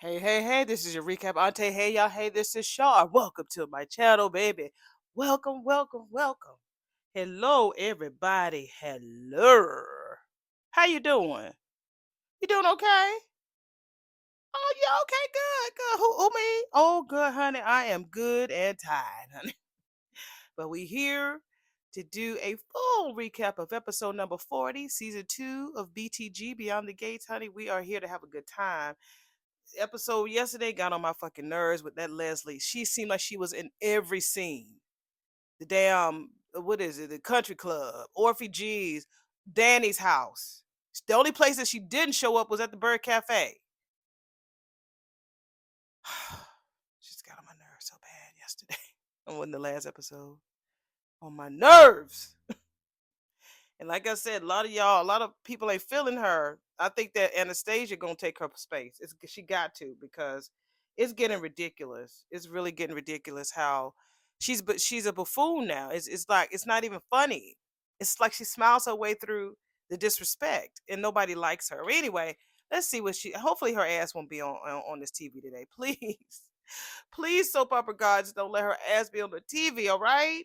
Hey, hey, hey, this is your recap auntie. Hey, y'all. Hey, this is Shaw. Welcome to my channel, baby. Welcome, welcome, welcome. Hello, everybody. Hello. How you doing? You doing okay? Oh, yeah, okay, good, good. Who me? Oh, good, honey. I am good and tired, honey. But we here to do a full recap of episode number 40, season 2 of BTG, Beyond the Gates, honey. We are here to have a good time. Episode yesterday got on my fucking nerves with that Leslie. She seemed like she was in every scene. The damn what is it? The country club, Orphe G's, Danny's house. The only place that she didn't show up was at the Bird Cafe. She's got on my nerves so bad yesterday. On the last episode. On my nerves. And like I said, a lot of people ain't feeling her. I think that Anastasia gonna take her space. She got to because it's getting ridiculous. It's really getting ridiculous how she's a buffoon now. It's like it's not even funny. It's like she smiles her way through the disrespect, and nobody likes her. Anyway, let's see what she. Hopefully, her ass won't be on this TV today. Please, please, soap opera gods, don't let her ass be on the TV. All right.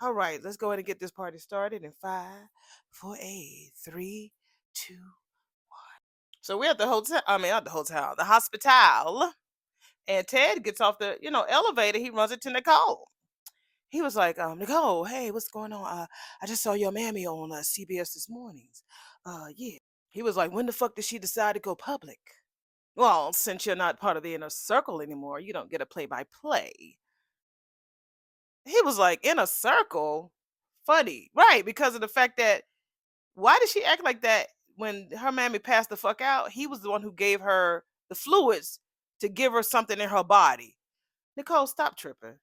All right, let's go ahead and get this party started in 5, 4, 8, 3, 2. So we're at the hotel. I mean, not the hotel, the hospital. And Ted gets off the, elevator. He runs into Nicole. He was like, Nicole, hey, what's going on? I just saw your mammy on CBS this mornings. Yeah. He was like, when the fuck did she decide to go public? Well, since you're not part of the inner circle anymore, you don't get a play-by-play. He was like, in a circle? Funny. Right, because of the fact that why did she act like that when her mammy passed the fuck out? He was the one who gave her the fluids to give her something in her body. Nicole, stop tripping.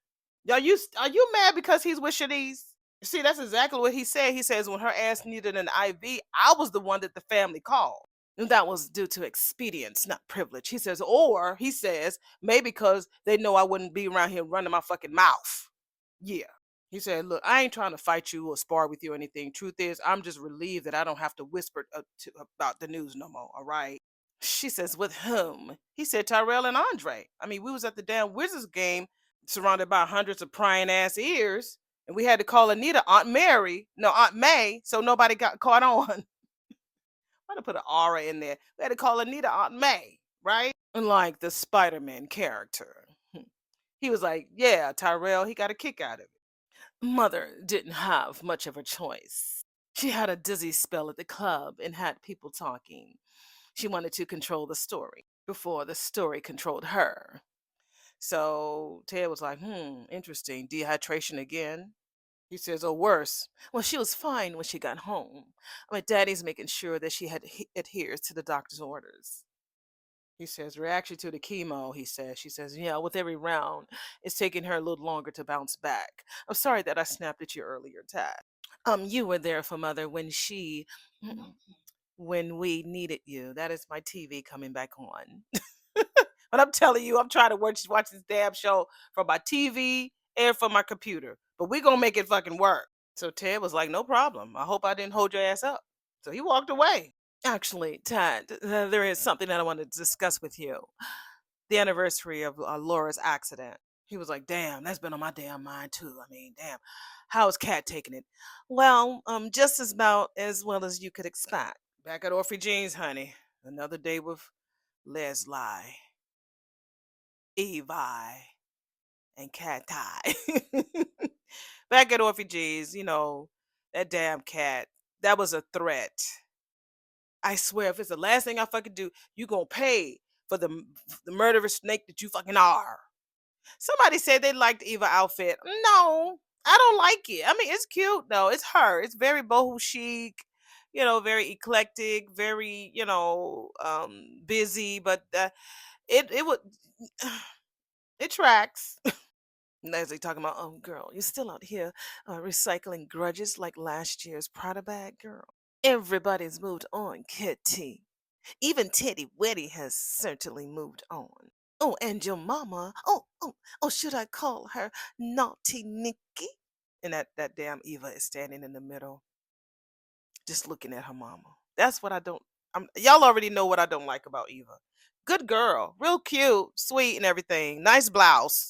Are you mad because he's with Shanice? See, that's exactly what he said. He says when her ass needed an IV, I was the one that the family called. And that was due to expedience, not privilege. He says, or he says, maybe because they know I wouldn't be around here running my fucking mouth. Yeah. He said, look, I ain't trying to fight you or spar with you or anything. Truth is, I'm just relieved that I don't have to whisper about the news no more. All right. She says, with whom? He said, Tyrell and Andre. I mean, we was at the damn Wizards game surrounded by hundreds of prying ass ears. And we had to call Anita Aunt Mary, no, Aunt May, so nobody got caught on. I'm gonna put an aura in there. We had to call Anita Aunt May, right? Unlike the Spider-Man character. He was like, yeah, Tyrell, he got a kick out of it. Mother didn't have much of a choice. She had a dizzy spell at the club and had people talking. She wanted to control the story before the story controlled her. So Ted was like, interesting. Dehydration again? He says, oh, worse. Well, she was fine when she got home. My daddy's making sure that adheres to the doctor's orders. He says, reaction to the chemo, he says. She says, yeah, with every round, it's taking her a little longer to bounce back. I'm sorry that I snapped at you earlier, Tad. You were there for Mother when we needed you. That is my TV coming back on. But I'm telling you, I'm trying to watch this damn show from my TV and from my computer. But we're going to make it fucking work. So Ted was like, no problem. I hope I didn't hold your ass up. So he walked away. Actually, Tad, there is something that I want to discuss with you. The anniversary of Laura's accident. He was like, damn, that's been on my damn mind too. I mean, damn, how is Kat taking it? Well, just as well as you could expect. Back at Orphe Jean's, honey. Another day with Leslie, Evi, and Cat Tie. Back at Orphe Jean's, that damn cat. That was a threat. I swear, if it's the last thing I fucking do, you gonna pay for the murderous snake that you fucking are. Somebody said they liked the Eva outfit. No, I don't like it. I mean, it's cute though. It's her. It's very boho chic, very eclectic, very, busy. But it would it tracks. Leslie talking about, oh girl, you're still out here recycling grudges like last year's Prada bag, girl. Everybody's moved on, Kitty. Even Teddy Weddy has certainly moved on. Oh, and your mama. Oh, should I call her Naughty Nikki? And that damn Eva is standing in the middle, just looking at her mama. That's what I don't. Y'all already know what I don't like about Eva. Good girl. Real cute, sweet, and everything. Nice blouse.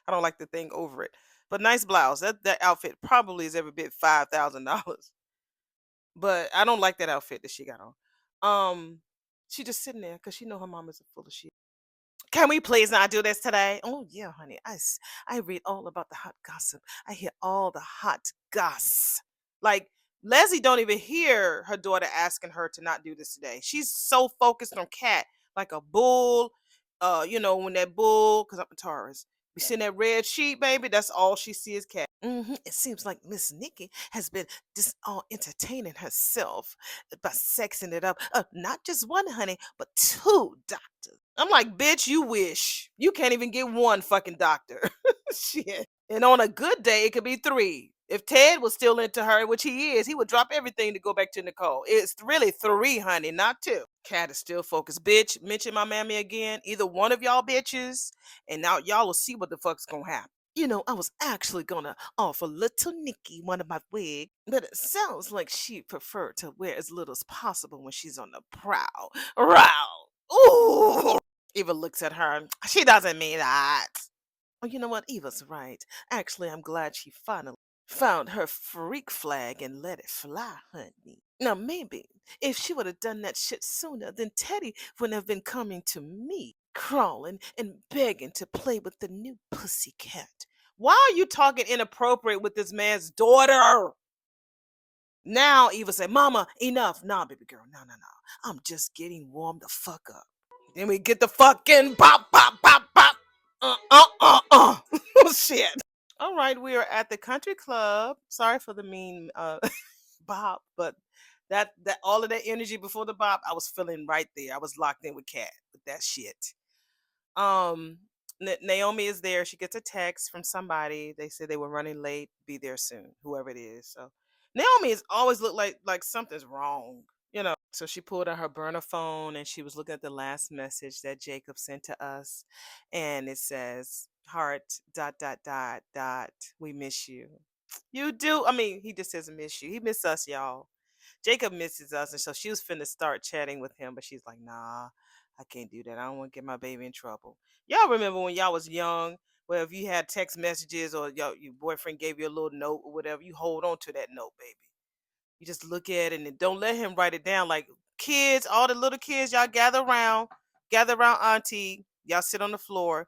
I don't like the thing over it. But nice blouse. That outfit probably is every bit $5,000. But I don't like that outfit that she got on. She just sitting there because she know her mom is full of shit. Can we please not do this today? Oh yeah, honey. I read all about the hot gossip. I hear all the hot goss. Like Leslie don't even hear her daughter asking her to not do this today. She's so focused on Cat, like a bull. When that bull, because I'm a Taurus, we see that red sheep, baby. That's all she sees is Cat. It seems like Miss Nikki has been just all entertaining herself by sexing it up. Not just one, honey, but two doctors. I'm like, bitch, you wish. You can't even get one fucking doctor. Shit. And on a good day, it could be three. If Ted was still into her, which he is, he would drop everything to go back to Nicole. It's really three, honey, not two. Cat is still focused. Bitch, mention my mammy again. Either one of y'all bitches, and now y'all will see what the fuck's gonna happen. I was actually gonna offer little Nikki one of my wigs, but it sounds like she'd prefer to wear as little as possible when she's on the prowl. Row. Ooh. Eva looks at her. She doesn't mean that. Oh, you know what? Eva's right. Actually, I'm glad she finally found her freak flag and let it fly, honey. Now, maybe if she would have done that shit sooner, then Teddy wouldn't have been coming to me, crawling and begging to play with the new pussycat. Why are you talking inappropriate with this man's daughter? Now Eva said, Mama, enough. Nah, baby girl, no, no, no. I'm just getting warmed the fuck up. Then we get the fucking pop, pop, pop, pop. Oh, shit. All right, we are at the country club. Sorry for the mean bop, but that all of that energy before the bop, I was feeling right there. I was locked in with Cat with that shit. Um, Naomi is there. She gets a text from somebody. They said they were running late. Be there soon. Whoever it is. So Naomi has always looked like something's wrong. So she pulled out her burner phone and she was looking at the last message that Jacob sent to us, and it says heart dot dot dot dot. We miss you. You do. I mean, he just says miss you. He miss us, y'all. Jacob misses us, and so she was finna start chatting with him, but she's like, nah, I can't do that. I don't want to get my baby in trouble. Y'all remember when y'all was young? Well, if you had text messages or your boyfriend gave you a little note or whatever, you hold on to that note, baby. You just look at it and don't let him write it down. Like kids, all the little kids, y'all gather around Auntie. Y'all sit on the floor.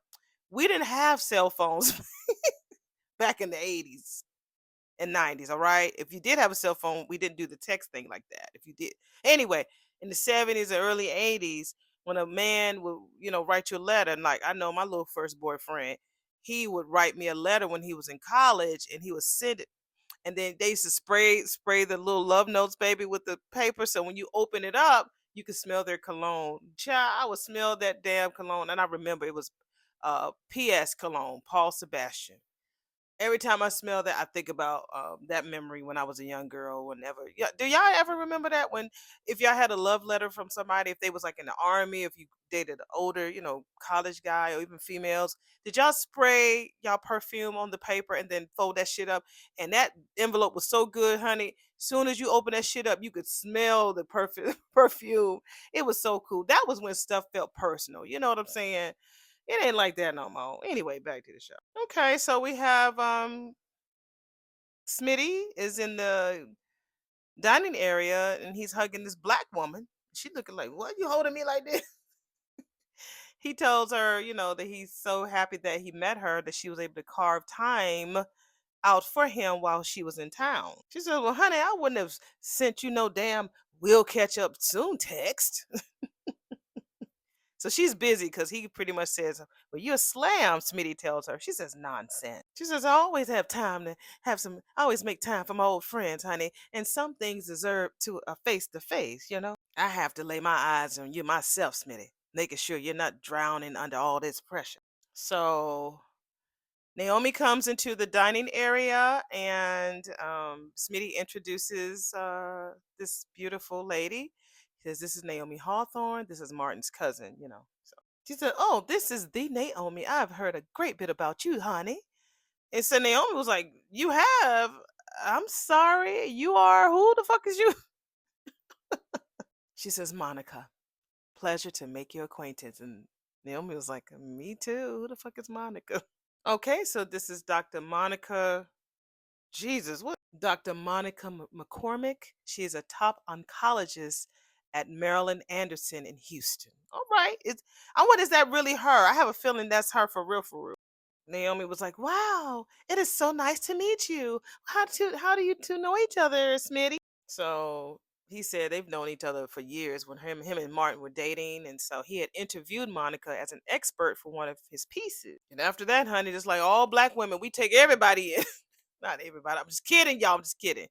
We didn't have cell phones back in the 80s and 90s, all right? If you did have a cell phone, we didn't do the text thing like that. If you did. Anyway, in the 70s and early 80s, when a man would, write you a letter, and like I know my little first boyfriend, he would write me a letter when he was in college and he would send it, and then they used to spray the little love notes, baby, with the paper. So when you open it up, you could smell their cologne. Child, I would smell that damn cologne, and I remember it was P.S. cologne, Paul Sebastian. Every time I smell that, I think about that memory when I was a young girl. Whenever, yeah, do y'all ever remember that when, if y'all had a love letter from somebody, if they was like in the army, if you dated an older, college guy or even females, did y'all spray y'all perfume on the paper and then fold that shit up? And that envelope was so good, honey. Soon as you open that shit up, you could smell the perfume. It was so cool. That was when stuff felt personal. You know what I'm saying? It ain't like that no more. Anyway, back to the show. Okay, so we have Smitty is in the dining area and he's hugging this black woman. She looking like, what, you holding me like this? He tells her, that he's so happy that he met her, that she was able to carve time out for him while she was in town. She said, well, honey, I wouldn't have sent you no damn we'll catch up soon text. So she's busy because he pretty much says, well, you're a slam, Smitty tells her. She says, nonsense. She says, I always have time to I always make time for my old friends, honey. And some things deserve to a face to face. I have to lay my eyes on you myself, Smitty, making sure you're not drowning under all this pressure. So Naomi comes into the dining area and Smitty introduces this beautiful lady. He says, this is Naomi Hawthorne. This is Martin's cousin. So she said, oh, this is the Naomi. I've heard a great bit about you, honey. And so Naomi was like, you have? I'm sorry. You are? Who the fuck is you? She says, Monica. Pleasure to make your acquaintance. And Naomi was like, me too. Who the fuck is Monica? Okay, so this is Dr. Monica. Jesus, what? Dr. Monica McCormick. She is a top oncologist at Maryland Anderson in Houston. All right. I wonder, is that really her? I have a feeling that's her for real, for real. Naomi was like, wow, it is so nice to meet you. How do you two know each other, Smitty? So he said they've known each other for years when him and Martin were dating. And so he had interviewed Monica as an expert for one of his pieces. And after that, honey, just like all black women, we take everybody in. Not everybody. I'm just kidding, y'all. I'm just kidding.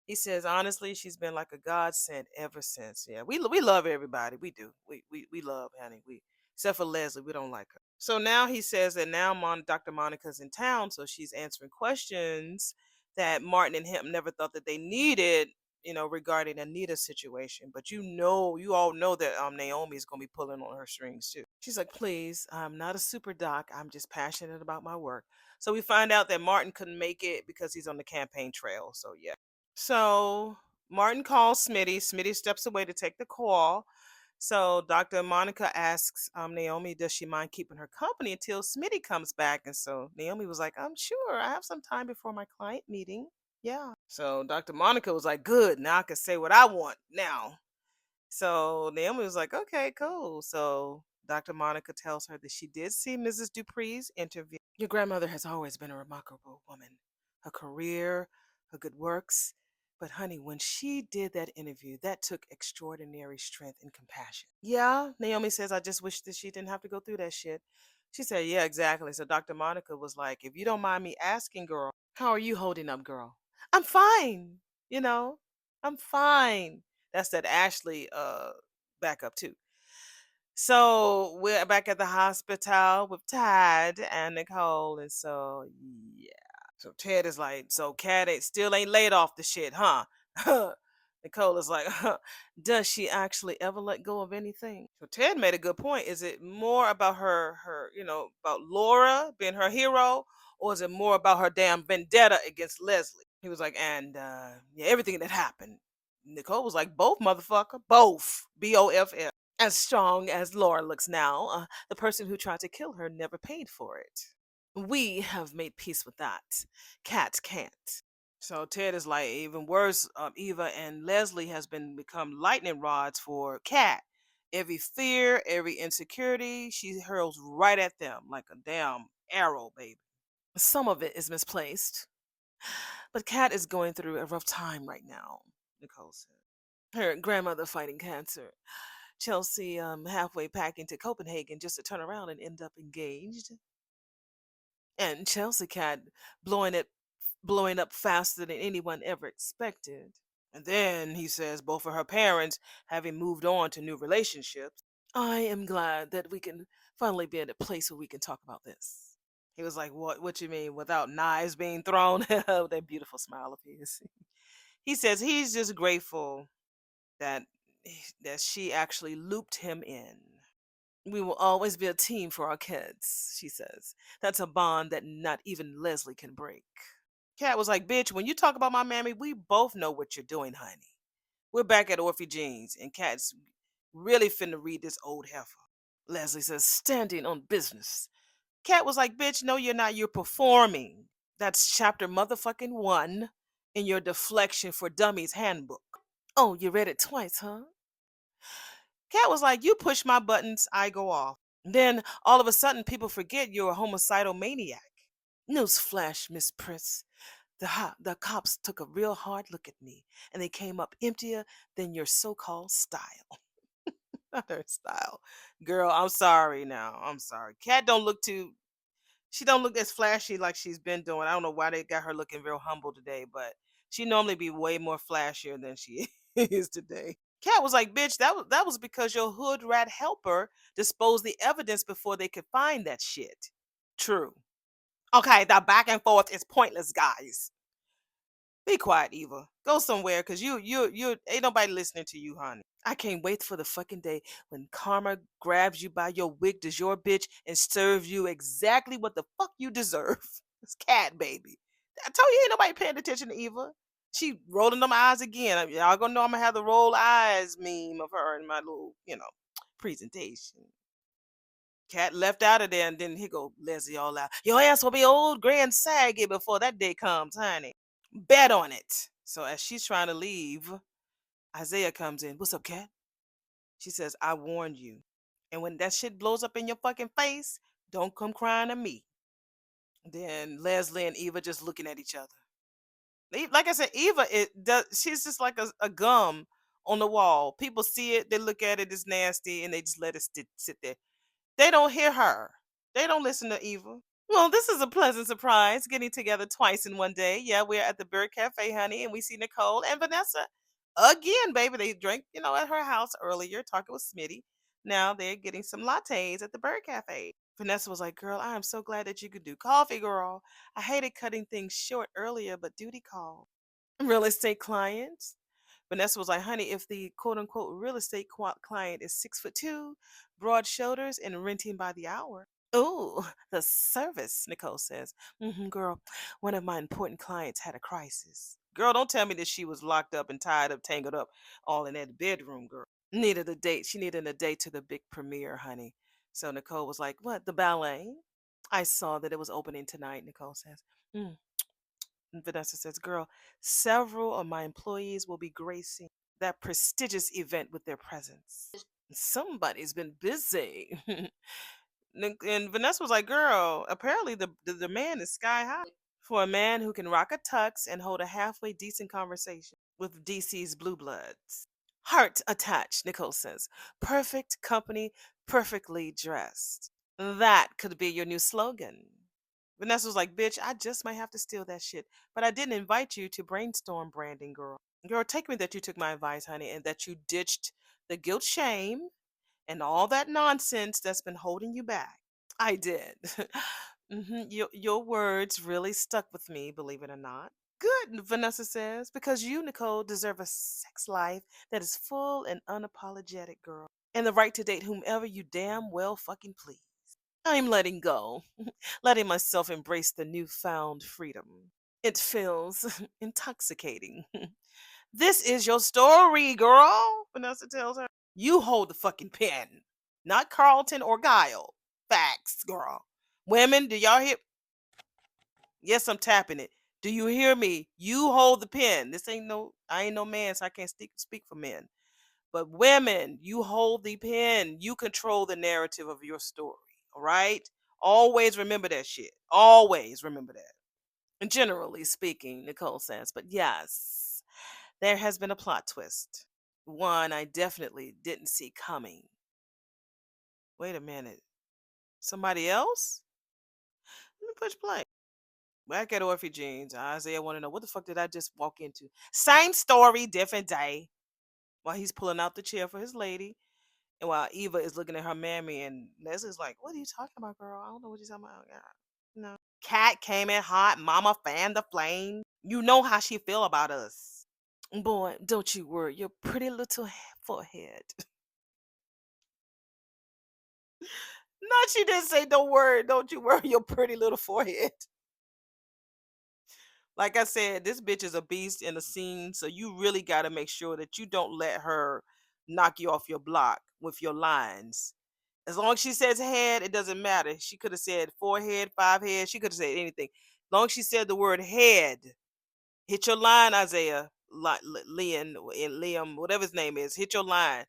He says, honestly, she's been like a godsend ever since. Yeah, we love everybody. We do. We love, honey. We except for Leslie, we don't like her. So now he says that now Dr. Monica's in town, so she's answering questions that Martin and him never thought that they needed, regarding Anita's situation. But you all know that Naomi is gonna be pulling on her strings too. She's like, please, I'm not a super doc. I'm just passionate about my work. So we find out that Martin couldn't make it because he's on the campaign trail. So yeah. So Martin calls Smitty. Smitty steps away to take the call. So Dr. Monica asks Naomi, does she mind keeping her company until Smitty comes back? And so Naomi was like, I'm sure. I have some time before my client meeting. Yeah. So Dr. Monica was like, good. Now I can say what I want now. So Naomi was like, okay, cool. So Dr. Monica tells her that she did see Mrs. Dupree's interview. Your grandmother has always been a remarkable woman. Her career, her good works. But honey, when she did that interview, that took extraordinary strength and compassion. Yeah, Naomi says, I just wish that she didn't have to go through that shit. She said, yeah, exactly. So Dr. Monica was like, if you don't mind me asking, girl, how are you holding up, girl? I'm fine. You know, I'm fine. That's that Ashley backup too. So we're back at the hospital with Todd and Nicole, and so yeah. So Ted is like, so Cat still ain't laid off the shit, huh? Nicole is like, does she actually ever let go of anything? So Ted made a good point. Is it more about about Laura being her hero, or is it more about her damn vendetta against Leslie? He was like, and yeah, everything that happened. Nicole was like, both, motherfucker, both, BOFF. As strong as Laura looks now, the person who tried to kill her never paid for it. We have made peace with that. Cat can't. So Ted is like, even worse, Eva and Leslie has become lightning rods for Cat. Every fear, every insecurity, she hurls right at them like a damn arrow, baby. Some of it is misplaced, but Cat is going through a rough time right now, Nicole said. Her grandmother fighting cancer. Chelsea halfway packing to Copenhagen just to turn around and end up engaged. And Chelsea Cat blowing it blowing up faster than anyone ever expected. And then he says both of her parents having moved on to new relationships. I am glad that we can finally be at a place where we can talk about this. He was like, what you mean without knives being thrown? That beautiful smile of his. He says he's just grateful that that she actually looped him in. We will always be a team for our kids, she says. That's a bond that not even Leslie can break. Kat was like, bitch, when you talk about my mammy, we both know what you're doing, honey. We're back at Orphy Jeans, and Kat's really finna read this old heifer. Leslie says, standing on business. Kat was like, bitch, no, you're not. You're performing. That's chapter motherfucking 1 in your Deflection for Dummies handbook. Oh, you read it twice, huh? Kat was like, you push my buttons, I go off. Then all of a sudden, people forget you're a homicidal maniac. Newsflash, Miss Prince. The cops took a real hard look at me, and they came up emptier than your so-called style. Not her style. Girl, I'm sorry now. I'm sorry. Kat don't look too she don't look as flashy like she's been doing. I don't know why they got her looking real humble today, but she normally be way more flashier than she is today. Kat was like, bitch, that was because your hood rat helper disposed the evidence before they could find that shit. True. Okay, the back and forth is pointless, guys. Be quiet, Eva. Go somewhere, cause you ain't nobody listening to you, honey. I can't wait for the fucking day when karma grabs you by your wig de jour, bitch, and serves you exactly what the fuck you deserve. It's Cat, baby. I told you ain't nobody paying attention to Eva. She rolling them eyes again. Y'all gonna know I'm gonna have the roll eyes meme of her in my little, presentation. Cat left out of there, and then he go Leslie all out. Your ass will be old, gray, and saggy before that day comes, honey. Bet on it. So as she's trying to leave, Isaiah comes in. What's up, Cat? She says, I warned you. And when that shit blows up in your fucking face, don't come crying to me. Then Leslie and Eva just looking at each other. Like I said, Eva, she's just like a gum on the wall. People see it, they look at it, it's nasty, and they just let it sit there. They don't hear her. They don't listen to Eva. Well, this is a pleasant surprise, getting together twice in one day. Yeah, we're at the Bird Cafe, honey, and we see Nicole and Vanessa again, baby. They drank, at her house earlier, talking with Smitty. Now they're getting some lattes at the Bird Cafe. Vanessa was like, girl, I am so glad that you could do coffee, girl. I hated cutting things short earlier, but duty called. Real estate clients. Vanessa was like, honey, if the quote unquote real estate client is 6'2", broad shoulders, and renting by the hour. Oh, the service, Nicole says. Girl, one of my important clients had a crisis. Girl, don't tell me that she was locked up and tied up, tangled up, all in that bedroom, girl. Needed a date. She needed a date to the big premiere, honey. So Nicole was like, what, the ballet? I saw that it was opening tonight, Nicole says. Mm. And Vanessa says, girl, several of my employees will be gracing that prestigious event with their presence. Somebody's been busy. And Vanessa was like, girl, apparently the demand is sky high for a man who can rock a tux and hold a halfway decent conversation with DC's blue bloods. Heart attached, Nicole says. Perfect company, perfectly dressed. That could be your new slogan. Vanessa was like, bitch, I just might have to steal that shit. But I didn't invite you to brainstorm branding, girl. Girl, take me that you took my advice, honey, and that you ditched the guilt, shame, and all that nonsense that's been holding you back. I did. Your words really stuck with me, believe it or not. Good, Vanessa says, because you, Nicole, deserve a sex life that is full and unapologetic, girl, and the right to date whomever you damn well fucking please. I'm letting go, letting myself embrace the newfound freedom. It feels intoxicating. This is your story, girl, Vanessa tells her. You hold the fucking pen, not Carlton or Guile. Facts, girl. Women, do y'all hear? Yes, I'm tapping it. Do you hear me? You hold the pen. I ain't no man, so I can't speak for men. But women, you hold the pen. You control the narrative of your story. All right? Always remember that shit. Always remember that. And generally speaking, Nicole says, but yes, there has been a plot twist. One I definitely didn't see coming. Wait a minute. Somebody else? Let me push play. Back at Orphe Jeans, Isaiah want to know, what the fuck did I just walk into? Same story, different day. While he's pulling out the chair for his lady, and while Eva is looking at her mammy, and Leslie's like, what are you talking about, girl? I don't know what you're talking about. No. Cat came in hot, mama fanned the flame. You know how she feel about us. Boy, don't you worry, your pretty little forehead. Not she didn't say don't you worry your pretty little forehead. Like I said, this bitch is a beast in the scene, so you really got to make sure that you don't let her knock you off your block with your lines. As long as she says head, it doesn't matter. She could have said forehead, five head. She could have said anything. As long as she said the word head, hit your line, Isaiah, Liam, whatever his name is. Hit your line.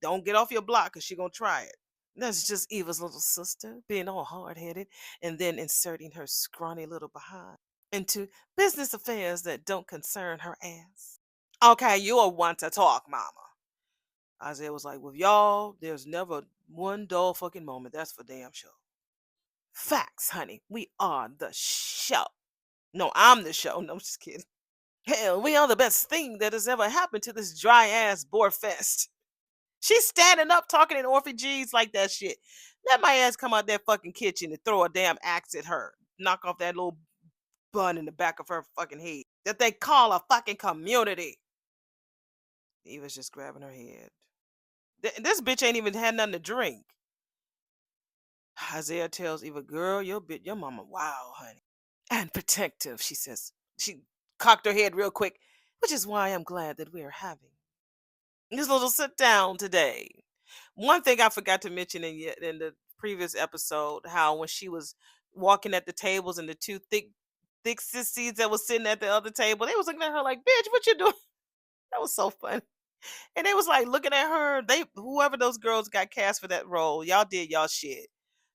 Don't get off your block because she gonna try it. That's just Eva's little sister being all hard headed and then inserting her scrawny little behind into business affairs that don't concern her ass. Okay, you are one to talk, mama. Isaiah was like, with y'all, there's never one dull fucking moment. That's for damn sure. Facts, honey. We are the show. No, I'm the show. No, I'm just kidding. Hell, we are the best thing that has ever happened to this dry ass boar fest. She's standing up talking in Orphe G's like that shit. Let my ass come out that fucking kitchen and throw a damn axe at her. Knock off that little bun in the back of her fucking head that they call a fucking community. Eva's just grabbing her head. This bitch ain't even had nothing to drink. Isaiah tells Eva, girl, your mama, wow, honey. And protective, she says. She cocked her head real quick, which is why I'm glad that we are having this little sit down today. One thing I forgot to mention in the previous episode, how when she was walking at the tables and the two thick sissies that was sitting at the other table, they was looking at her like, "Bitch, what you doing?" That was so funny. And they was like looking at her. They whoever those girls got cast for that role, y'all did y'all shit.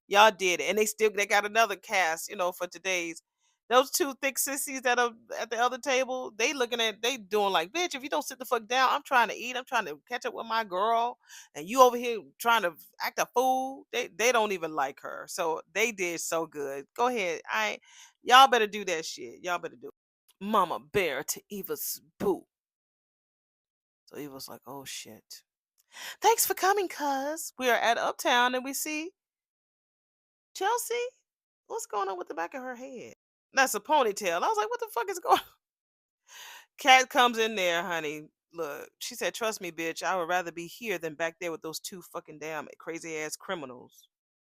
Y'all did it. And they got another cast, for today's. Those two thick sissies that are at the other table, they doing like, bitch, if you don't sit the fuck down, I'm trying to eat. I'm trying to catch up with my girl. And you over here trying to act a fool. They don't even like her. So they did so good. Go ahead. Y'all better do that shit. Y'all better do it. Mama Bear to Eva's boo. So Eva's like, oh shit. Thanks for coming, cuz. We are at Uptown and we see Chelsea. What's going on with the back of her head? That's a ponytail. I was like, what the fuck is going on? Cat comes in there, honey. Look, she said, trust me, bitch. I would rather be here than back there with those two fucking damn crazy ass criminals.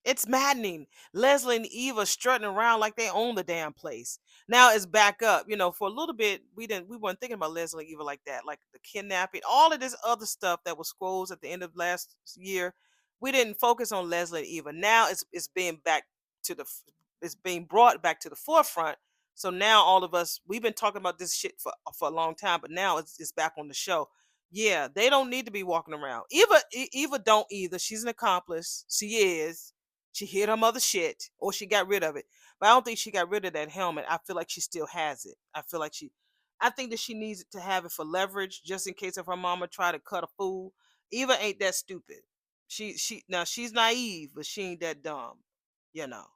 It's maddening. Leslie and Eva strutting around like they own the damn place. Now it's back up. For a little bit, we weren't thinking about Leslie and Eva like that, like the kidnapping, all of this other stuff that was scrolls at the end of last year. We didn't focus on Leslie and Eva. Now it's being back to the it's being brought back to the forefront. So now all of us, we've been talking about this shit for a long time, but now it's back on the show. Yeah, they don't need to be walking around. Eva don't either. She's an accomplice. She is. She hid her mother's shit, or she got rid of it. But I don't think she got rid of that helmet. I feel like she still has it. I think that she needs to have it for leverage, just in case if her mama try to cut a fool. Eva ain't that stupid. Now she's naive, but she ain't that dumb, you know.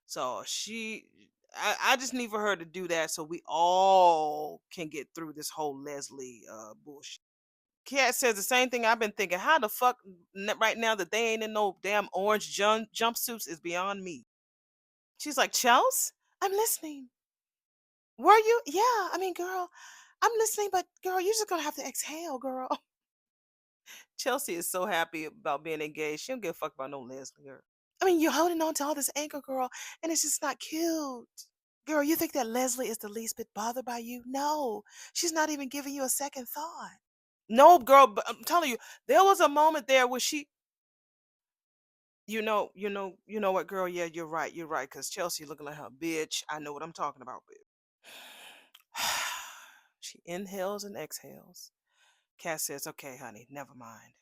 So I just need for her to do that so we all can get through this whole Leslie bullshit. Cat says the same thing I've been thinking. How the fuck right now that they ain't in no damn orange jumpsuits is beyond me. She's like, Chels, I'm listening. Were you? Yeah, I mean, girl, I'm listening, but girl, you're just gonna have to exhale, girl. Chelsea is so happy about being engaged. She don't give a fuck about no Leslie. Girl. I mean, you're holding on to all this anger, girl, and it's just not cute. Girl, you think that Leslie is the least bit bothered by you? No, she's not even giving you a second thought. No, girl, but I'm telling you, there was a moment there where she, you know what, girl? Yeah, you're right. Cause Chelsea looking like her bitch. I know what I'm talking about, bitch. She inhales and exhales. Cass says, "Okay, honey, never mind."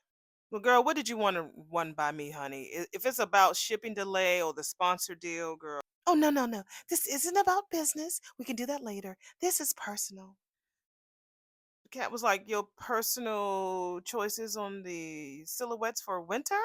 Well, girl, what did you want to run by me, honey? If it's about shipping delay or the sponsor deal, girl. Oh no, no, no. This isn't about business. We can do that later. This is personal. The cat was like, your personal choices on the silhouettes for winter?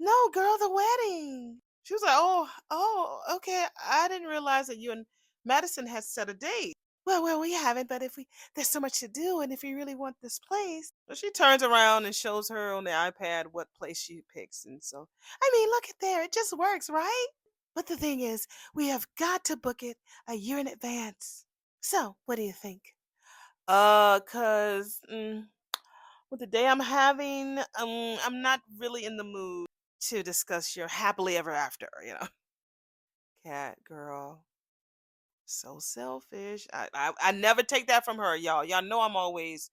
No, girl, the wedding. She was like, oh, okay. I didn't realize that you and Madison had set a date. Well, we haven't, but if there's so much to do, and if you really want this place. So she turns around and shows her on the iPad what place she picks. And so, I mean, look at there. It just works, right? But the thing is, we have got to book it a year in advance. So, what do you think? Cause with the day I'm having, I'm not really in the mood to discuss your happily ever after. Cat girl, so selfish. I never take that from her, y'all. Y'all know I'm always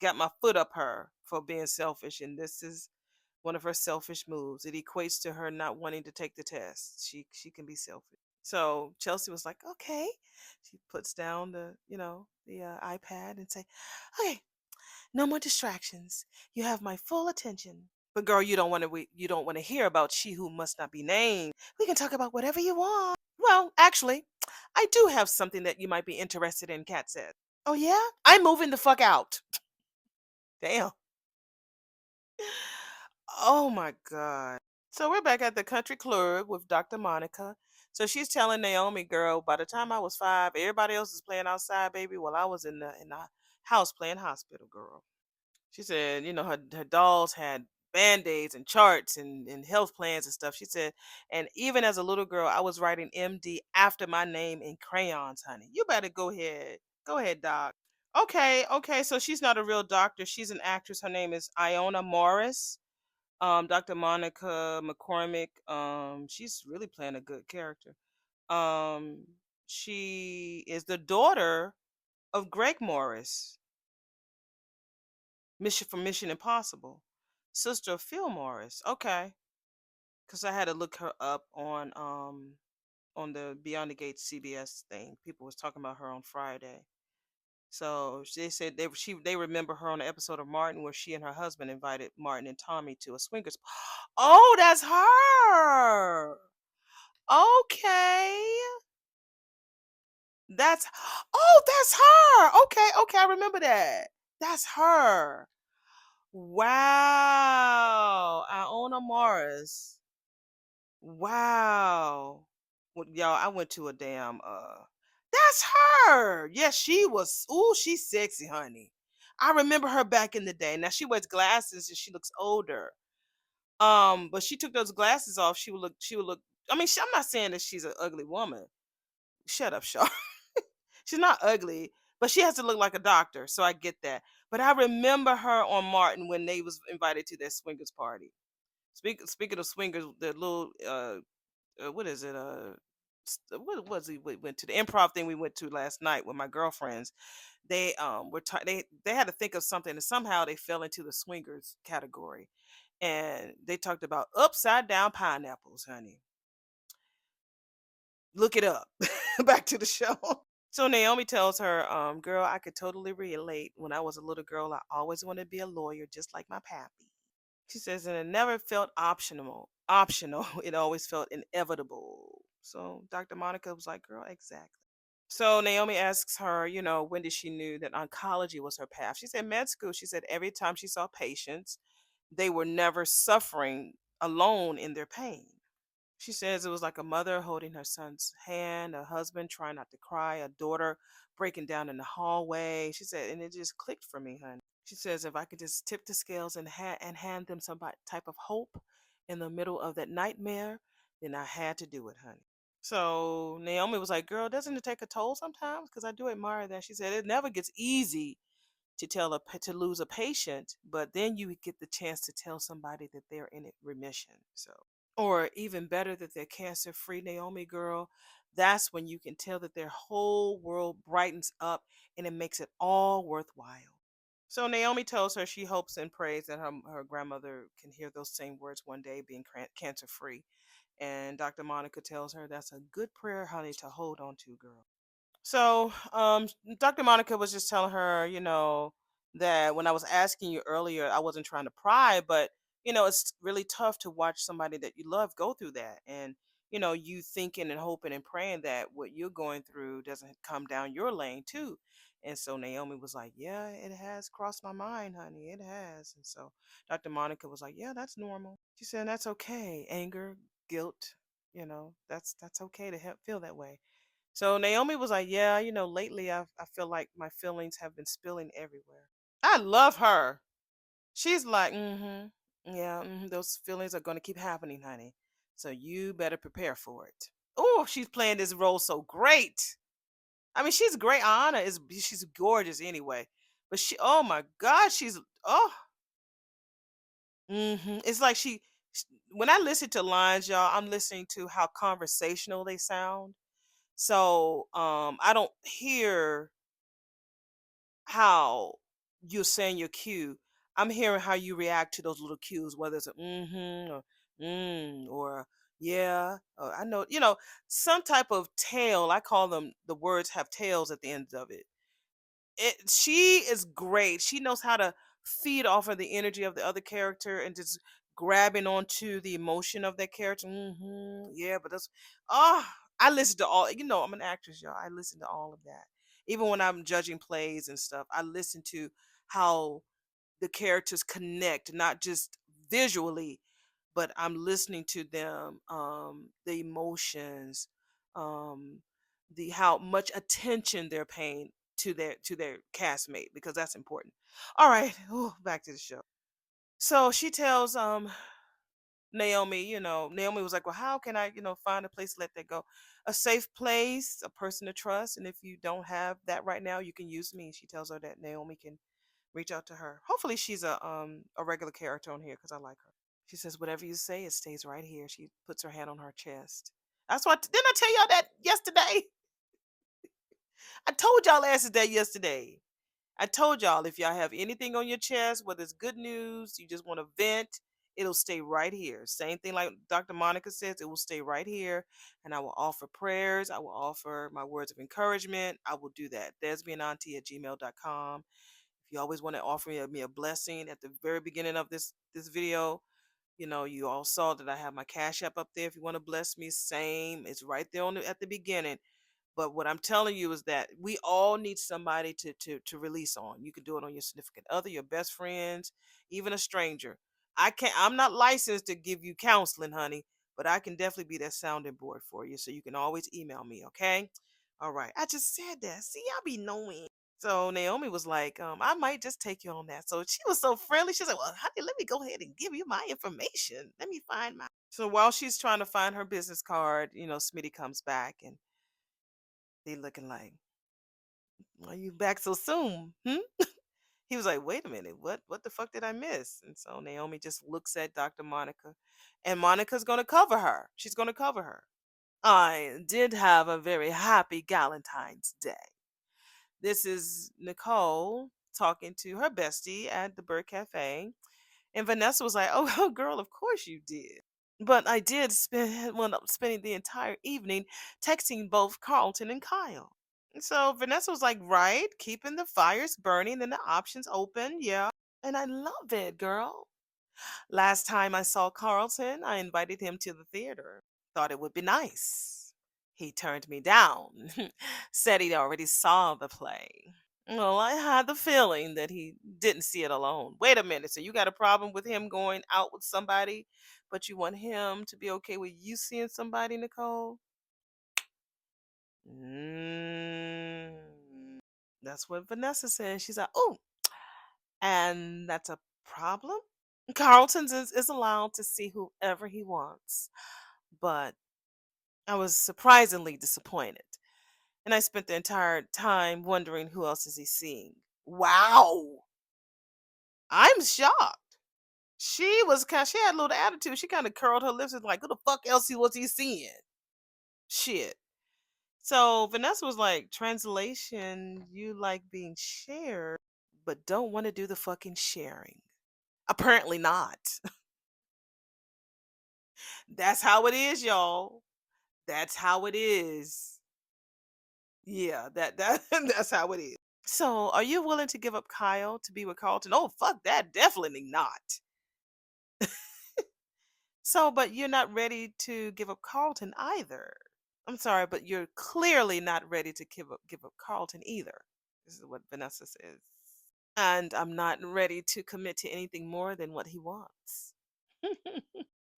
got my foot up her for being selfish, and this is one of her selfish moves. It equates to her not wanting to take the test. She can be selfish. So Chelsea was like, okay. She puts down the iPad and say, okay, no more distractions. You have my full attention. But girl, you don't want to hear about she who must not be named. We can talk about whatever you want. Well, actually, I do have something that you might be interested in, Kat said. Oh yeah? I'm moving the fuck out. Damn. Oh my god. So we're back at the country club with Dr. Monica. So she's telling Naomi, girl, by the time I was 5, everybody else is playing outside, baby. While I was in the house playing hospital, girl. She said, her dolls had band-aids and charts and health plans and stuff. She said, and even as a little girl, I was writing MD after my name in crayons, honey. You better go ahead. Go ahead, doc. Okay. So she's not a real doctor. She's an actress. Her name is Iona Morris. Dr. Monica McCormick. She's really playing a good character. Um, she is the daughter of Greg Morris, Mission from Mission Impossible. Sister of Phil Morris. Okay. Because I had to look her up on the Beyond the Gates CBS thing. People was talking about her on Friday. So they said they remember her on the episode of Martin where she and her husband invited Martin and Tommy to a swingers. Oh, that's her. Okay. That's that's her. Okay, okay, I remember that. That's her. Wow. Iona Morris. Wow. Well, y'all, I went to a damn that's her. Yes, she was she's sexy, honey. I remember her back in the day. Now she wears glasses and she looks older. But she took those glasses off, she would look I mean, I'm not saying that she's an ugly woman. Shut up, Shaw. She's not ugly, but she has to look like a doctor, so I get that. But I remember her on Martin when they was invited to their swingers party. Speaking of swingers, the little what is it? What was we went to the improv thing we went to last night with my girlfriends. They they had to think of something, and somehow they fell into the swingers category, and they talked about upside down pineapples, honey. Look it up. Back to the show. So Naomi tells her, girl, I could totally relate. When I was a little girl, I always wanted to be a lawyer, just like my pappy. She says, and it never felt optional. Optional. It always felt inevitable. So Dr. Monica was like, girl, exactly. So Naomi asks her, when did she knew that oncology was her path? She said med school. She said every time she saw patients, they were never suffering alone in their pain. She says it was like a mother holding her son's hand, a husband trying not to cry, a daughter breaking down in the hallway. She said, and it just clicked for me, honey. She says, if I could just tip the scales and hand them some type of hope in the middle of that nightmare, then I had to do it, honey. So Naomi was like, girl, doesn't it take a toll sometimes? Because I do admire that. She said, it never gets easy to lose a patient, but then you get the chance to tell somebody that they're in remission. So or even better that they're cancer free, Naomi girl, that's when you can tell that their whole world brightens up and it makes it all worthwhile. So Naomi tells her she hopes and prays that her grandmother can hear those same words one day, being cancer free. And Dr. Monica tells her that's a good prayer, honey, to hold on to, girl. So, Dr. Monica was just telling her, that when I was asking you earlier, I wasn't trying to pry, but it's really tough to watch somebody that you love go through that, and you thinking and hoping and praying that what you're going through doesn't come down your lane too. And so Naomi was like, "Yeah, it has crossed my mind, honey. It has." And so Dr. Monica was like, "Yeah, that's normal." She said, "That's okay. Anger, guilt, that's okay to feel that way." So Naomi was like, "Yeah, lately I feel like my feelings have been spilling everywhere." I love her. She's like, yeah, those feelings are going to keep happening, honey. So you better prepare for it." Oh, she's playing this role so great. I mean, she's great. Anna she's gorgeous anyway, but oh my God, she's oh, it's like when I listen to lines, y'all, I'm listening to how conversational they sound. So I don't hear how you're saying your cue. I'm hearing how you react to those little cues, whether it's a or or yeah. Or I know, some type of tail. I call them the words have tails at the end of it. She is great. She knows how to feed off of the energy of the other character and just grabbing onto the emotion of that character. Yeah, but that's oh, I listen to all. I'm an actress, y'all. I listen to all of that. Even when I'm judging plays and stuff, I listen to how the characters connect, not just visually, but I'm listening to them, the emotions, um, the how much attention they're paying to their castmate because that's important. All right, back to the show. So she tells Naomi, Naomi was like, well, how can I, find a place to let that go? A safe place, a person to trust, and if you don't have that right now, you can use me. She tells her that Naomi can reach out to her. Hopefully, she's a regular character on here because I like her. She says, "Whatever you say, it stays right here." She puts her hand on her chest. That's why didn't I tell y'all that yesterday? I told y'all yesterday. I told y'all if y'all have anything on your chest, whether it's good news, you just want to vent, it'll stay right here. Same thing like Dr. Monica says, it will stay right here. And I will offer prayers. I will offer my words of encouragement. I will do that. thespianauntie@gmail.com. If you always want to offer me a blessing at the very beginning of this video, you all saw that I have my Cash App up there. If you want to bless me, same. It's right there at the beginning. But what I'm telling you is that we all need somebody to release on. You can do it on your significant other, your best friends, even a stranger. I'm not licensed to give you counseling, honey, but I can definitely be that sounding board for you. So you can always email me, okay? All right. I just said that. See, I be knowing. So Naomi was like, I might just take you on that. So she was so friendly. She's like, well, honey, let me go ahead and give you my information. Let me find my. So while she's trying to find her business card, Smitty comes back and they looking like, are you back so soon? Hmm? He was like, wait a minute, what the fuck did I miss? And so Naomi just looks at Dr. Monica, and Monica's gonna cover her. She's gonna cover her. I did have a very happy Galentine's Day. This is Nicole talking to her bestie at the Bird Cafe. And Vanessa was like, oh, girl, of course you did. But I did wound up spending the entire evening texting both Carlton and Kyle. So Vanessa was like, right, keeping the fires burning and the options open. Yeah. And I love it, girl. Last time I saw Carlton, I invited him to the theater. Thought it would be nice. He turned me down, said he'd already saw the play. Well, I had the feeling that he didn't see it alone. Wait a minute. So you got a problem with him going out with somebody, but you want him to be okay with you seeing somebody, Nicole? Mm, that's what Vanessa said. She's like, oh, and that's a problem? Carlton is allowed to see whoever he wants, but I was surprisingly disappointed. And I spent the entire time wondering who else is he seeing. Wow. I'm shocked. She had a little attitude. She kind of curled her lips and like, who the fuck else was he seeing? Shit. So Vanessa was like, translation, you like being shared, but don't want to do the fucking sharing. Apparently not. That's how it is, y'all. That's how it is. Yeah, that's how it is. So, are you willing to give up Kyle to be with Carlton? Oh, fuck that. Definitely not. So, but you're not ready to give up Carlton either. I'm sorry, but you're clearly not ready to give up Carlton either. This is what Vanessa says. And I'm not ready to commit to anything more than what he wants.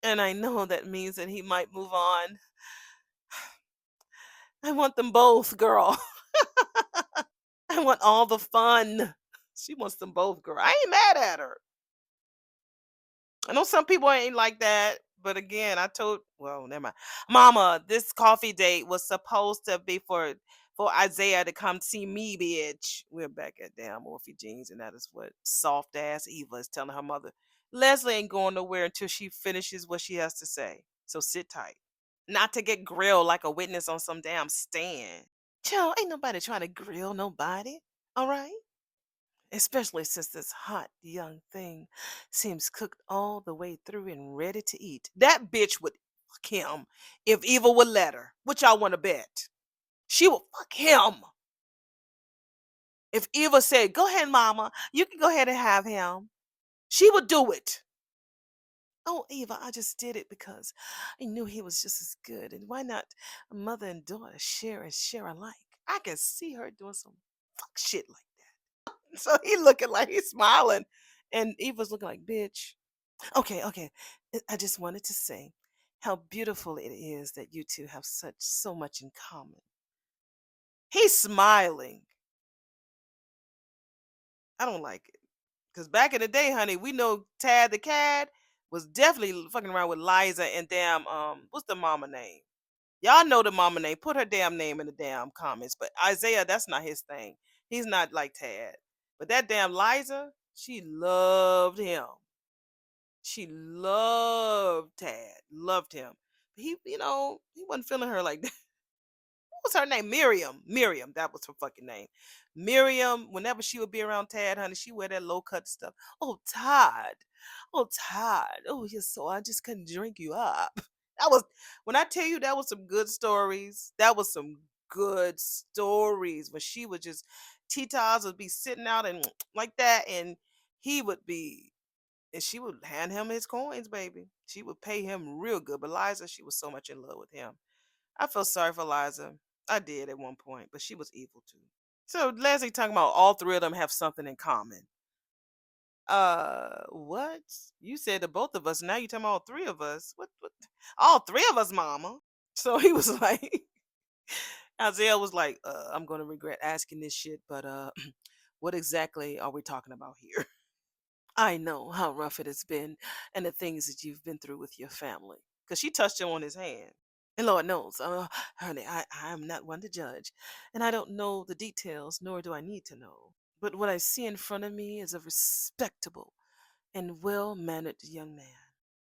And I know that means that he might move on. I want them both, girl. I want all the fun. She wants them both, girl. I ain't mad at her. I know some people ain't like that, but again, well, never mind. Mama, this coffee date was supposed to be for Isaiah to come see me, bitch. We're back at damn Morphe Jeans, and that is what soft ass Eva is telling her mother. Leslie ain't going nowhere until she finishes what she has to say. So sit tight. Not to get grilled like a witness on some damn stand. Child, ain't nobody trying to grill nobody. All right? Especially since this hot young thing seems cooked all the way through and ready to eat. That bitch would fuck him if Eva would let her. What y'all want to bet? She would fuck him. If Eva said, go ahead, mama, you can go ahead and have him, she would do it. Oh, Eva, I just did it because I knew he was just as good. And why not a mother and daughter share and share alike? I can see her doing some fuck shit like that. So he looking like he's smiling. And Eva's looking like, bitch. Okay, okay. I just wanted to say how beautiful it is that you two have so much in common. He's smiling. I don't like it. Because back in the day, honey, we know Tad the cat was definitely fucking around with Liza and damn, what's the mama name? Y'all know the mama name. Put her damn name in the damn comments. But Isaiah, that's not his thing. He's not like Tad. But that damn Liza, she loved him. She loved Tad. Loved him. He wasn't feeling her like that. was her name? Miriam. Miriam, that was her fucking name. Miriam, whenever she would be around Tad, honey, she wear that low cut stuff. Oh, Todd. Oh, Todd. Oh, you're so I just couldn't drink you up. That was when I tell you that was some good stories. That was some good stories when she would just T-Taz would be sitting out and like that, and he would be and she would hand him his coins, baby. She would pay him real good. But Liza, she was so much in love with him. I felt sorry for Liza. I did at one point, but she was evil too. So Leslie talking about all three of them have something in common. What? You said to both of us. Now you talking about all three of us. What? All three of us, mama. So he was like, Isaiah was like, I'm gonna regret asking this shit, but what exactly are we talking about here? I know how rough it has been and the things that you've been through with your family. Because she touched him on his hand. And Lord knows, honey, I'm not one to judge. And I don't know the details, nor do I need to know. But what I see in front of me is a respectable and well mannered young man.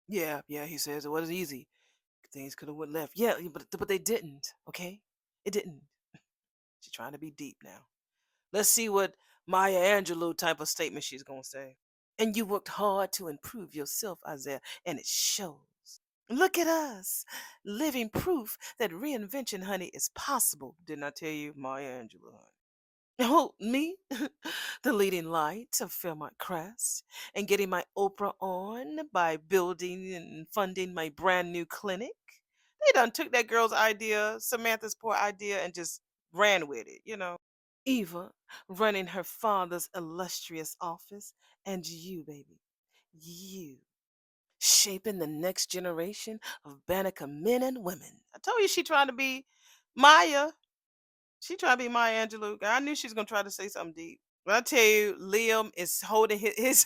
Yeah, yeah, he says it was easy. Things could have went left. Yeah, but they didn't, okay? It didn't. She's trying to be deep now. Let's see what Maya Angelou type of statement she's going to say. And you worked hard to improve yourself, Isaiah, and it shows. Look at us, living proof that reinvention, honey, is possible. Didn't I tell you, Maya Angelou, honey? Oh, me? The leading light of Fairmont Crest and getting my Oprah on by building and funding my brand new clinic. They done took that girl's idea, Samantha's poor idea, and just ran with it. Eva running her father's illustrious office, and you, baby, you shaping the next generation of Banneker men and women. I told you she trying to be Maya. She trying to be Maya Angelou. I knew she was gonna try to say something deep. But I tell you, Liam is holding his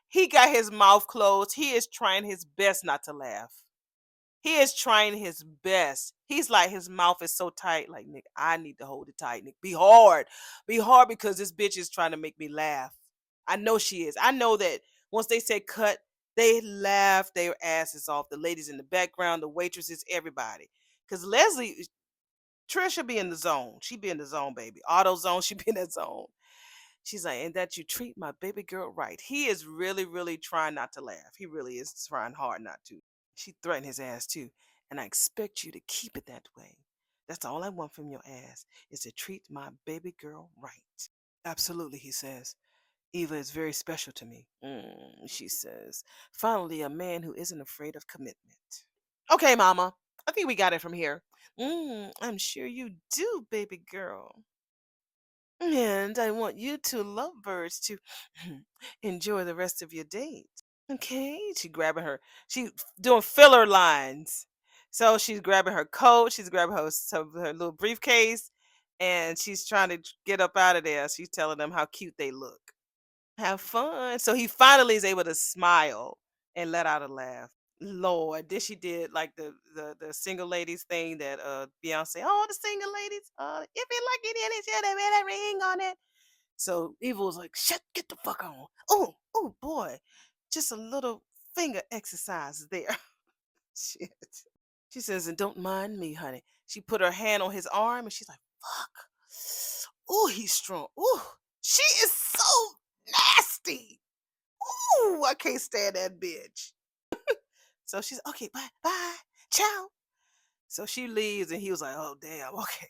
he got his mouth closed. He is trying his best not to laugh. He is trying his best. He's like his mouth is so tight. Like Nick, I need to hold it tight. Nick, be hard because this bitch is trying to make me laugh. I know she is. I know that once they say cut, they laugh their asses off. The ladies in the background, the waitresses, everybody. Because Leslie, Trisha be in the zone. She be in the zone, baby. Auto zone. She be in that zone. She's like, and that you treat my baby girl right. He is really, really trying not to laugh. He really is trying hard not to. She threatened his ass too. And I expect you to keep it that way. That's all I want from your ass is to treat my baby girl right. Absolutely, he says. Eva is very special to me. She says. Finally, a man who isn't afraid of commitment. Okay, mama. I think we got it from here. I'm sure you do, baby girl. And I want you two lovebirds to enjoy the rest of your date. Okay, she grabbing her. She doing filler lines. So she's grabbing her coat. She's grabbing her little briefcase, and she's trying to get up out of there. She's telling them how cute they look. Have fun. So he finally is able to smile and let out a laugh. Lord, then she did like the single ladies thing that Beyonce. Oh, the single ladies. If you like it, then it should have been a ring on it. So Evil was like, "Shut, get the fuck on." Oh boy, just a little finger exercise there. Shit. She says, "And don't mind me, honey." She put her hand on his arm and she's like, "Fuck." Oh, he's strong. Oh, she is so nasty. Ooh, I can't stand that bitch. So she's okay. Bye, bye, ciao. So she leaves, and he was like, "Oh damn, okay."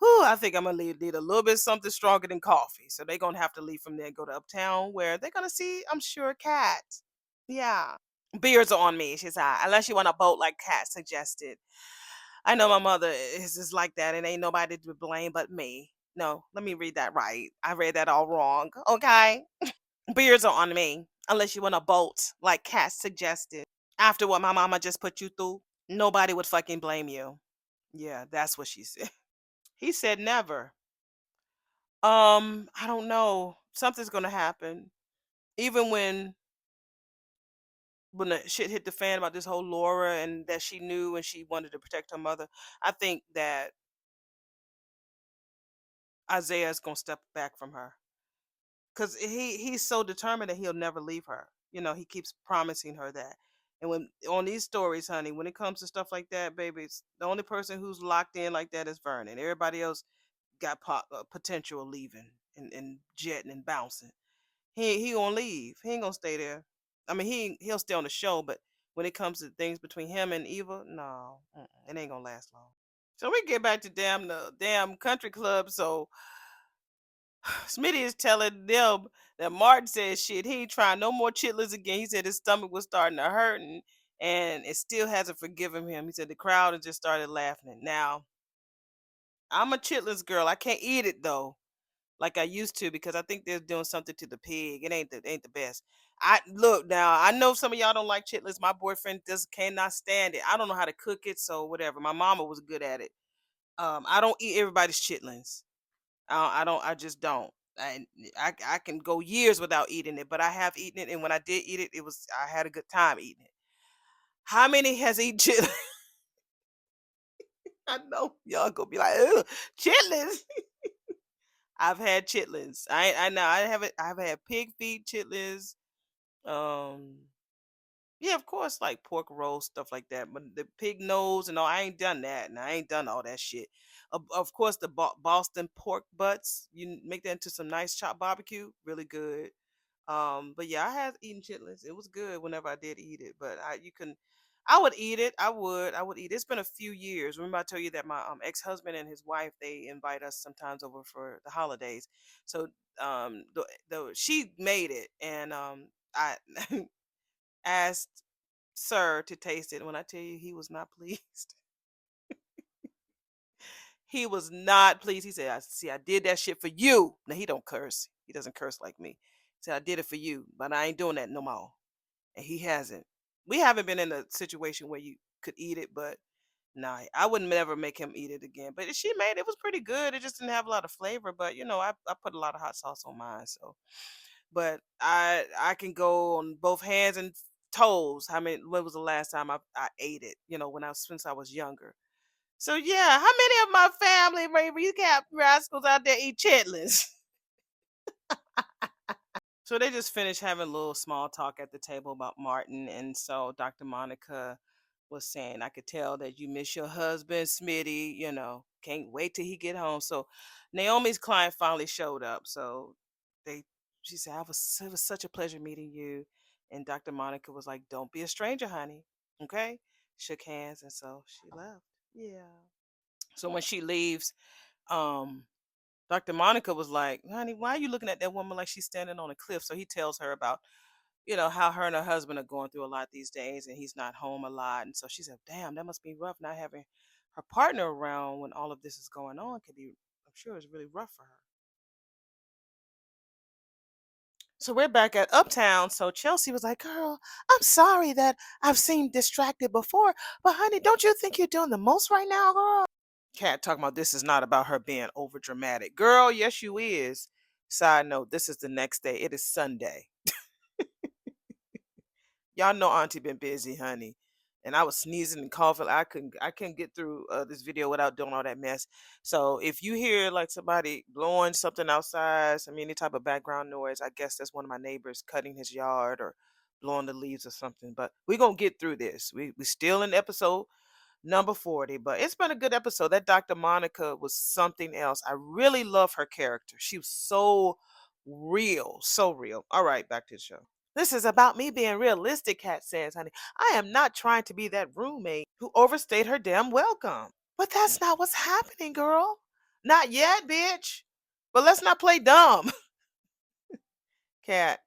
Whew, I think I'm gonna need a little bit something stronger than coffee. So they're gonna have to leave from there and go to uptown where they're gonna see, I'm sure, Cat. Yeah. Beers are on me, she said, unless you want a boat like Cat suggested. I know my mother is just like that, and ain't nobody to blame but me. No, let me read that right. I read that all wrong. Okay. Beers are on me. Unless you want a bolt like Cat suggested. After what my mama just put you through, nobody would fucking blame you. Yeah, that's what she said. He said never. I don't know. Something's gonna happen. Even when the shit hit the fan about this whole Laura and that she knew and she wanted to protect her mother, I think that Isaiah is gonna step back from her. Cause he's so determined that he'll never leave her. He keeps promising her that. And when on these stories, honey, when it comes to stuff like that, baby, it's the only person who's locked in like that is Vernon. Everybody else got potential of leaving and jetting and bouncing. He gonna leave. He ain't gonna stay there. I mean, he'll stay on the show, but when it comes to things between him and Eva, no, it ain't gonna last long. So we get back to the damn country club. So Smitty is telling them that Martin said shit. He ain't trying no more chitlins again. He said his stomach was starting to hurt and it still hasn't forgiven him. He said the crowd has just started laughing. Now I'm a chitlins girl. I can't eat it though, like I used to, because I think they're doing something to the pig. It ain't the best. I look now. I know some of y'all don't like chitlins. My boyfriend just cannot stand it. I don't know how to cook it, so whatever. My mama was good at it. I don't eat everybody's chitlins. I don't. I just don't. And I can go years without eating it, but I have eaten it, and when I did eat it, I had a good time eating it. How many has eaten chitlins? I know y'all gonna be like, ugh, chitlins. I've had chitlins. I know I haven't. I've had pig feet chitlins. Um, yeah, of course, like pork roast stuff like that. But the pig nose and all, I ain't done that, and I ain't done all that shit. Of course, the Boston pork butts. You make that into some nice chopped barbecue, really good. But yeah, I have eaten chitlins. It was good whenever I did eat it. But I would eat it. I would eat it. It's been a few years. Remember I told you that my ex-husband and his wife, they invite us sometimes over for the holidays. So she made it, and I asked Sir to taste it. And when I tell you he was not pleased, he was not pleased. He said, "I see. I did that shit for you." Now he don't curse. He doesn't curse like me. He said, "I did it for you, but I ain't doing that no more." And he hasn't. We haven't been in a situation where you could eat it, but nah, I wouldn't never make him eat it again. But she made it was pretty good. It just didn't have a lot of flavor. But I put a lot of hot sauce on mine. So, but I can go on both hands and toes. I mean, when was the last time I ate it? Since I was younger. So yeah, how many of my family recap rascals out there eat chitlins? So they just finished having a little small talk at the table about Martin, and so Dr. Monica was saying, "I could tell that you miss your husband, Smitty. Can't wait till he get home." So Naomi's client finally showed up. So they, she said, it was such a pleasure meeting you," and Dr. Monica was like, "Don't be a stranger, honey." Okay, shook hands, and so she left. Yeah. So when she leaves, um, Dr. Monica was like, "Honey, why are you looking at that woman like she's standing on a cliff?" So he tells her about, how her and her husband are going through a lot these days and he's not home a lot. And so she said, "Damn, that must be rough not having her partner around when all of this is going on. I'm sure it's really rough for her." So we're back at Uptown. So Chelsea was like, "Girl, I'm sorry that I've seemed distracted before, but honey, don't you think you're doing the most right now, girl?" Cat talking about this is not about her being over dramatic. Girl, yes, you is. Side note, this is the next day. It is Sunday. Y'all know Auntie been busy, honey. And I was sneezing and coughing. I couldn't get through this video without doing all that mess. So if you hear like somebody blowing something outside, any type of background noise, I guess that's one of my neighbors cutting his yard or blowing the leaves or something. But we're gonna get through this. We still in episode number 40, but it's been a good episode. That Dr. Monica was something else. I really love her character. She was so real, so real. All right, back to the show. "This is about me being realistic," Kat says, "honey. I am not trying to be that roommate who overstayed her damn welcome." "But that's not what's happening, girl." "Not yet, bitch. But let's not play dumb." Kat.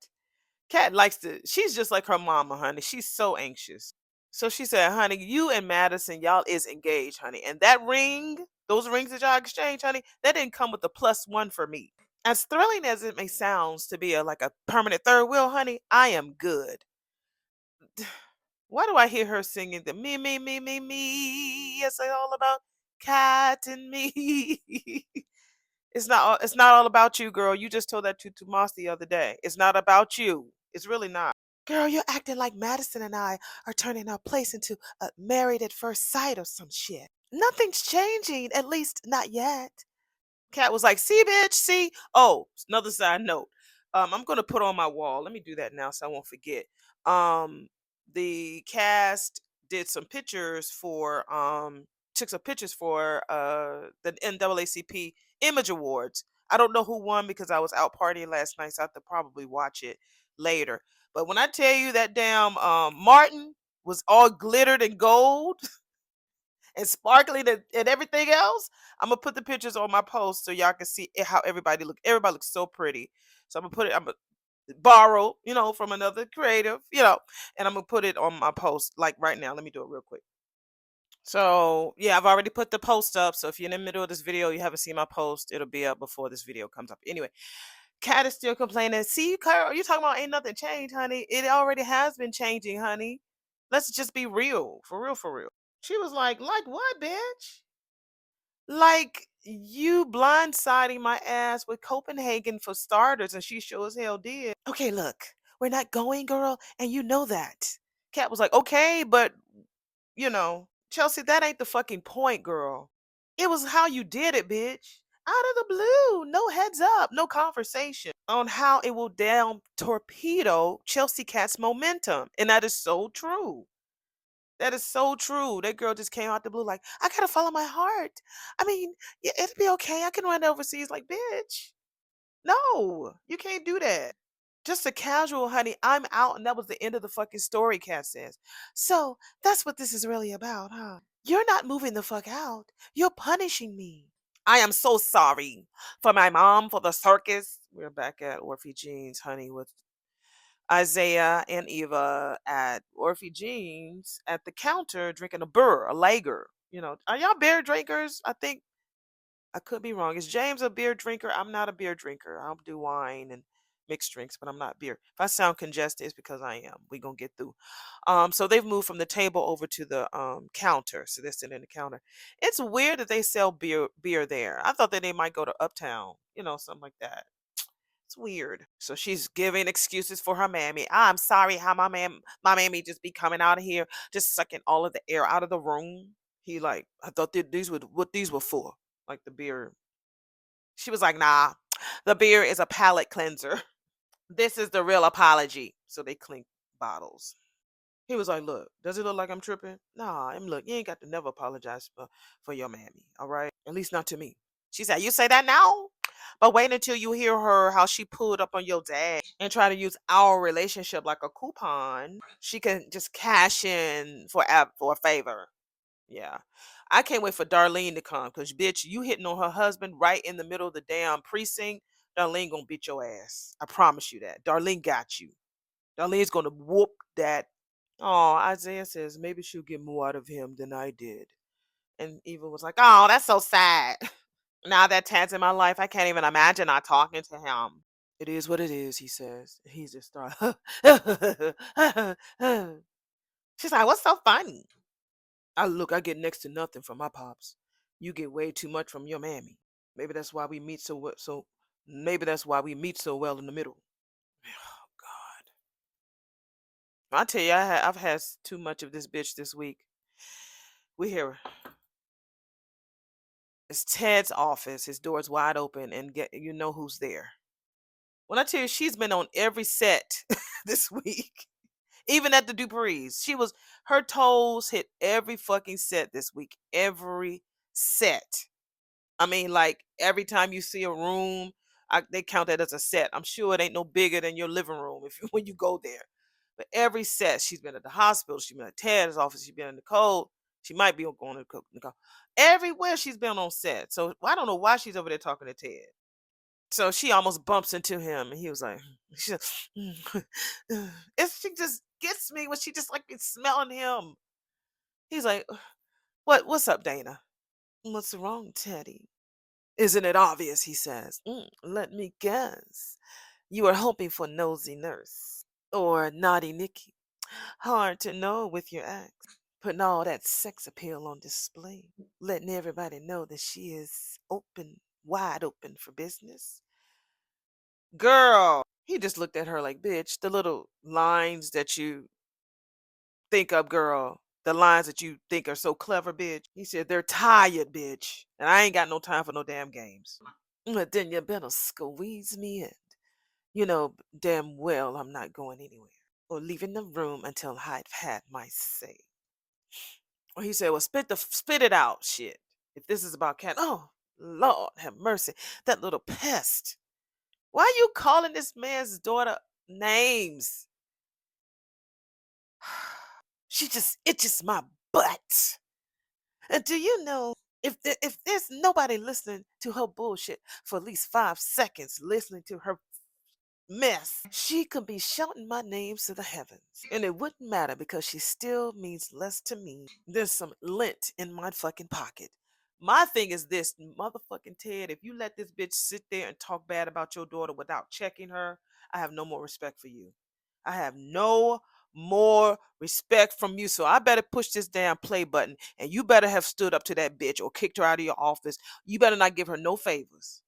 Kat likes she's just like her mama, honey. She's so anxious. So she said, "Honey, you and Madison, y'all is engaged, honey. And that ring, those rings that y'all exchanged, honey, that didn't come with the +1 for me. As thrilling as it may sound to be like a permanent third wheel, honey, I am good." Why do I hear her singing the me, me, me, me, me? It's all about Cat and me. It's not all about you, girl. You just told that to Tomas the other day. It's not about you. It's really not. "Girl, you're acting like Madison and I are turning our place into a married at first sight or some shit. Nothing's changing, at least not yet." Kat was like, "See, bitch, see." Oh, another side note. I'm gonna put on my wall. Let me do that now so I won't forget. Um, the cast did some pictures for took some pictures for the NAACP Image Awards. I don't know who won because I was out partying last night, so I have to probably watch it later. But when I tell you that damn Martin was all glittered and gold and sparkling and everything else, I'm gonna put the pictures on my post so y'all can see how everybody look. Everybody looks so pretty. So I'm gonna put it. I'm gonna borrow, from another creative, and I'm gonna put it on my post like right now. Let me do it real quick. So yeah, I've already put the post up. So if you're in the middle of this video, you haven't seen my post, it'll be up before this video comes up. Anyway, Kat is still complaining. See, Kyle, you talking about ain't nothing changed, honey? It already has been changing, honey. Let's just be real, for real, for real. She was like what, bitch? Like you blindsiding my ass with Copenhagen for starters, and she sure as hell did. Okay, look, we're not going, girl, and you know that. Kat was like, okay, but Chelsea, that ain't the fucking point, girl. It was how you did it, bitch. Out of the blue, no heads up, no conversation on how it will down torpedo Chelsea Cat's momentum. And that is so true. That is so true. That girl just came out the blue like, I gotta follow my heart. I mean, yeah, it'll be okay. I can run overseas. Like, bitch, no, you can't do that. Just a casual, honey. I'm out, and that was the end of the fucking story, Kat says. So that's what this is really about, huh? You're not moving the fuck out. You're punishing me. I am so sorry for my mom, for the circus. We're back at Orphe Jeans, honey, with Isaiah and Eva at Orphe Jeans at the counter drinking a lager. Are y'all beer drinkers? I think I could be wrong. Is James a beer drinker? I'm not a beer drinker. I'll do wine and mixed drinks, but I'm not beer. If I sound congested, it's because I am. We gonna get through. So they've moved from the table over to the counter. So they're sitting in the counter. It's weird that they sell beer there. I thought that they might go to Uptown, something like that. It's weird. So she's giving excuses for her mammy. I'm sorry how my mammy just be coming out of here, just sucking all of the air out of the room. He like, I thought these were what these were for. Like the beer. She was like, nah, the beer is a palate cleanser. This is the real apology. So they clink bottles. He was like, look, does it look like I'm tripping? Nah, look, you ain't got to never apologize for your mammy, all right? At least not to me. She said, you say that now? But wait until you hear her how she pulled up on your dad and try to use our relationship like a coupon. She can just cash in for a favor. Yeah. I can't wait for Darlene to come because, bitch, you hitting on her husband right in the middle of the damn precinct. Darlene gonna beat your ass. I promise you that. Darlene got you. Darlene's gonna whoop that. Oh, Isaiah says maybe she'll get more out of him than I did. And Eva was like, oh, that's so sad. Now that Tad's in my life, I can't even imagine not talking to him. It is what it is, he says. He's just start. She's like, what's so funny? I get next to nothing from my pops. You get way too much from your mammy. Maybe that's why we meet maybe that's why we meet so well in the middle. Oh God. I tell you, I've had too much of this bitch this week. We hear it's Ted's office. His door's wide open, and you know who's there. When I tell you, she's been on every set this week, even at the Dupree's. Her toes hit every fucking set this week. Every set. I mean, like every time you see a room, they count that as a set. I'm sure it ain't no bigger than your living room when you go there. But every set, she's been at the hospital, she's been at Ted's office, she's been in Nicole. She might be going to Nicole. Everywhere she's been on set. So I don't know why she's over there talking to Ted. So she almost bumps into him, and he was like, she just gets me when she just like is smelling him. He's like, what's up, Dana? What's wrong, Teddy? Isn't it obvious, he says. Let me guess. You are hoping for nosy nurse or naughty Nikki. Hard to know with your ex. Putting all that sex appeal on display. Letting everybody know that she is wide open for business. Girl. He just looked at her like, bitch, the little lines that you think of, girl. The lines that you think are so clever, bitch. He said, they're tired, bitch. And I ain't got no time for no damn games. But then you better squeeze me in. You know damn well I'm not going anywhere. or leaving the room until I've had my say. Or he said, well, spit it out, shit. If this is about cat, oh, Lord have mercy. That little pest. Why are you calling this man's daughter names? She just itches my butt. And do you know if there's nobody listening to her bullshit for at least 5 seconds, listening to her mess, she could be shouting my names to the heavens. And it wouldn't matter because she still means less to me than some lint in my fucking pocket. My thing is this, motherfucking Ted, if you let this bitch sit there and talk bad about your daughter without checking her, I have no more respect for you. I have no more respect from you. So I better push this damn play button and you better have stood up to that bitch or kicked her out of your office. You better not give her no favors.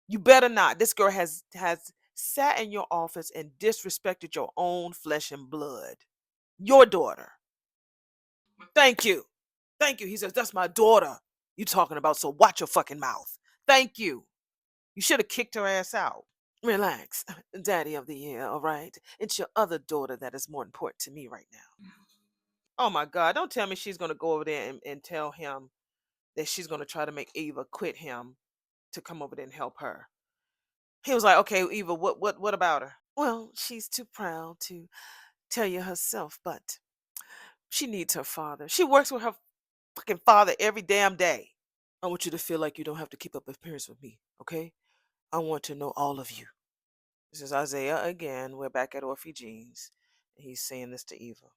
You better not. This girl has sat in your office and disrespected your own flesh and blood. Your daughter. Thank you. Thank you. He says, that's my daughter you talking about, so watch your fucking mouth. Thank you. You should have kicked her ass out. Relax, daddy of the year, all right? It's your other daughter that is more important to me right now. Oh my God, don't tell me she's going to go over there and tell him that she's going to try to make Eva quit him to come over there and help her. He was like, okay, Eva, what about her? Well, she's too proud to tell you herself, but she needs her father. She works with her fucking father every damn day. I want you to feel like you don't have to keep up appearance with me, okay? I want to know all of you. This is Isaiah again. We're back at Orphe Jeans. And he's saying this to Eva.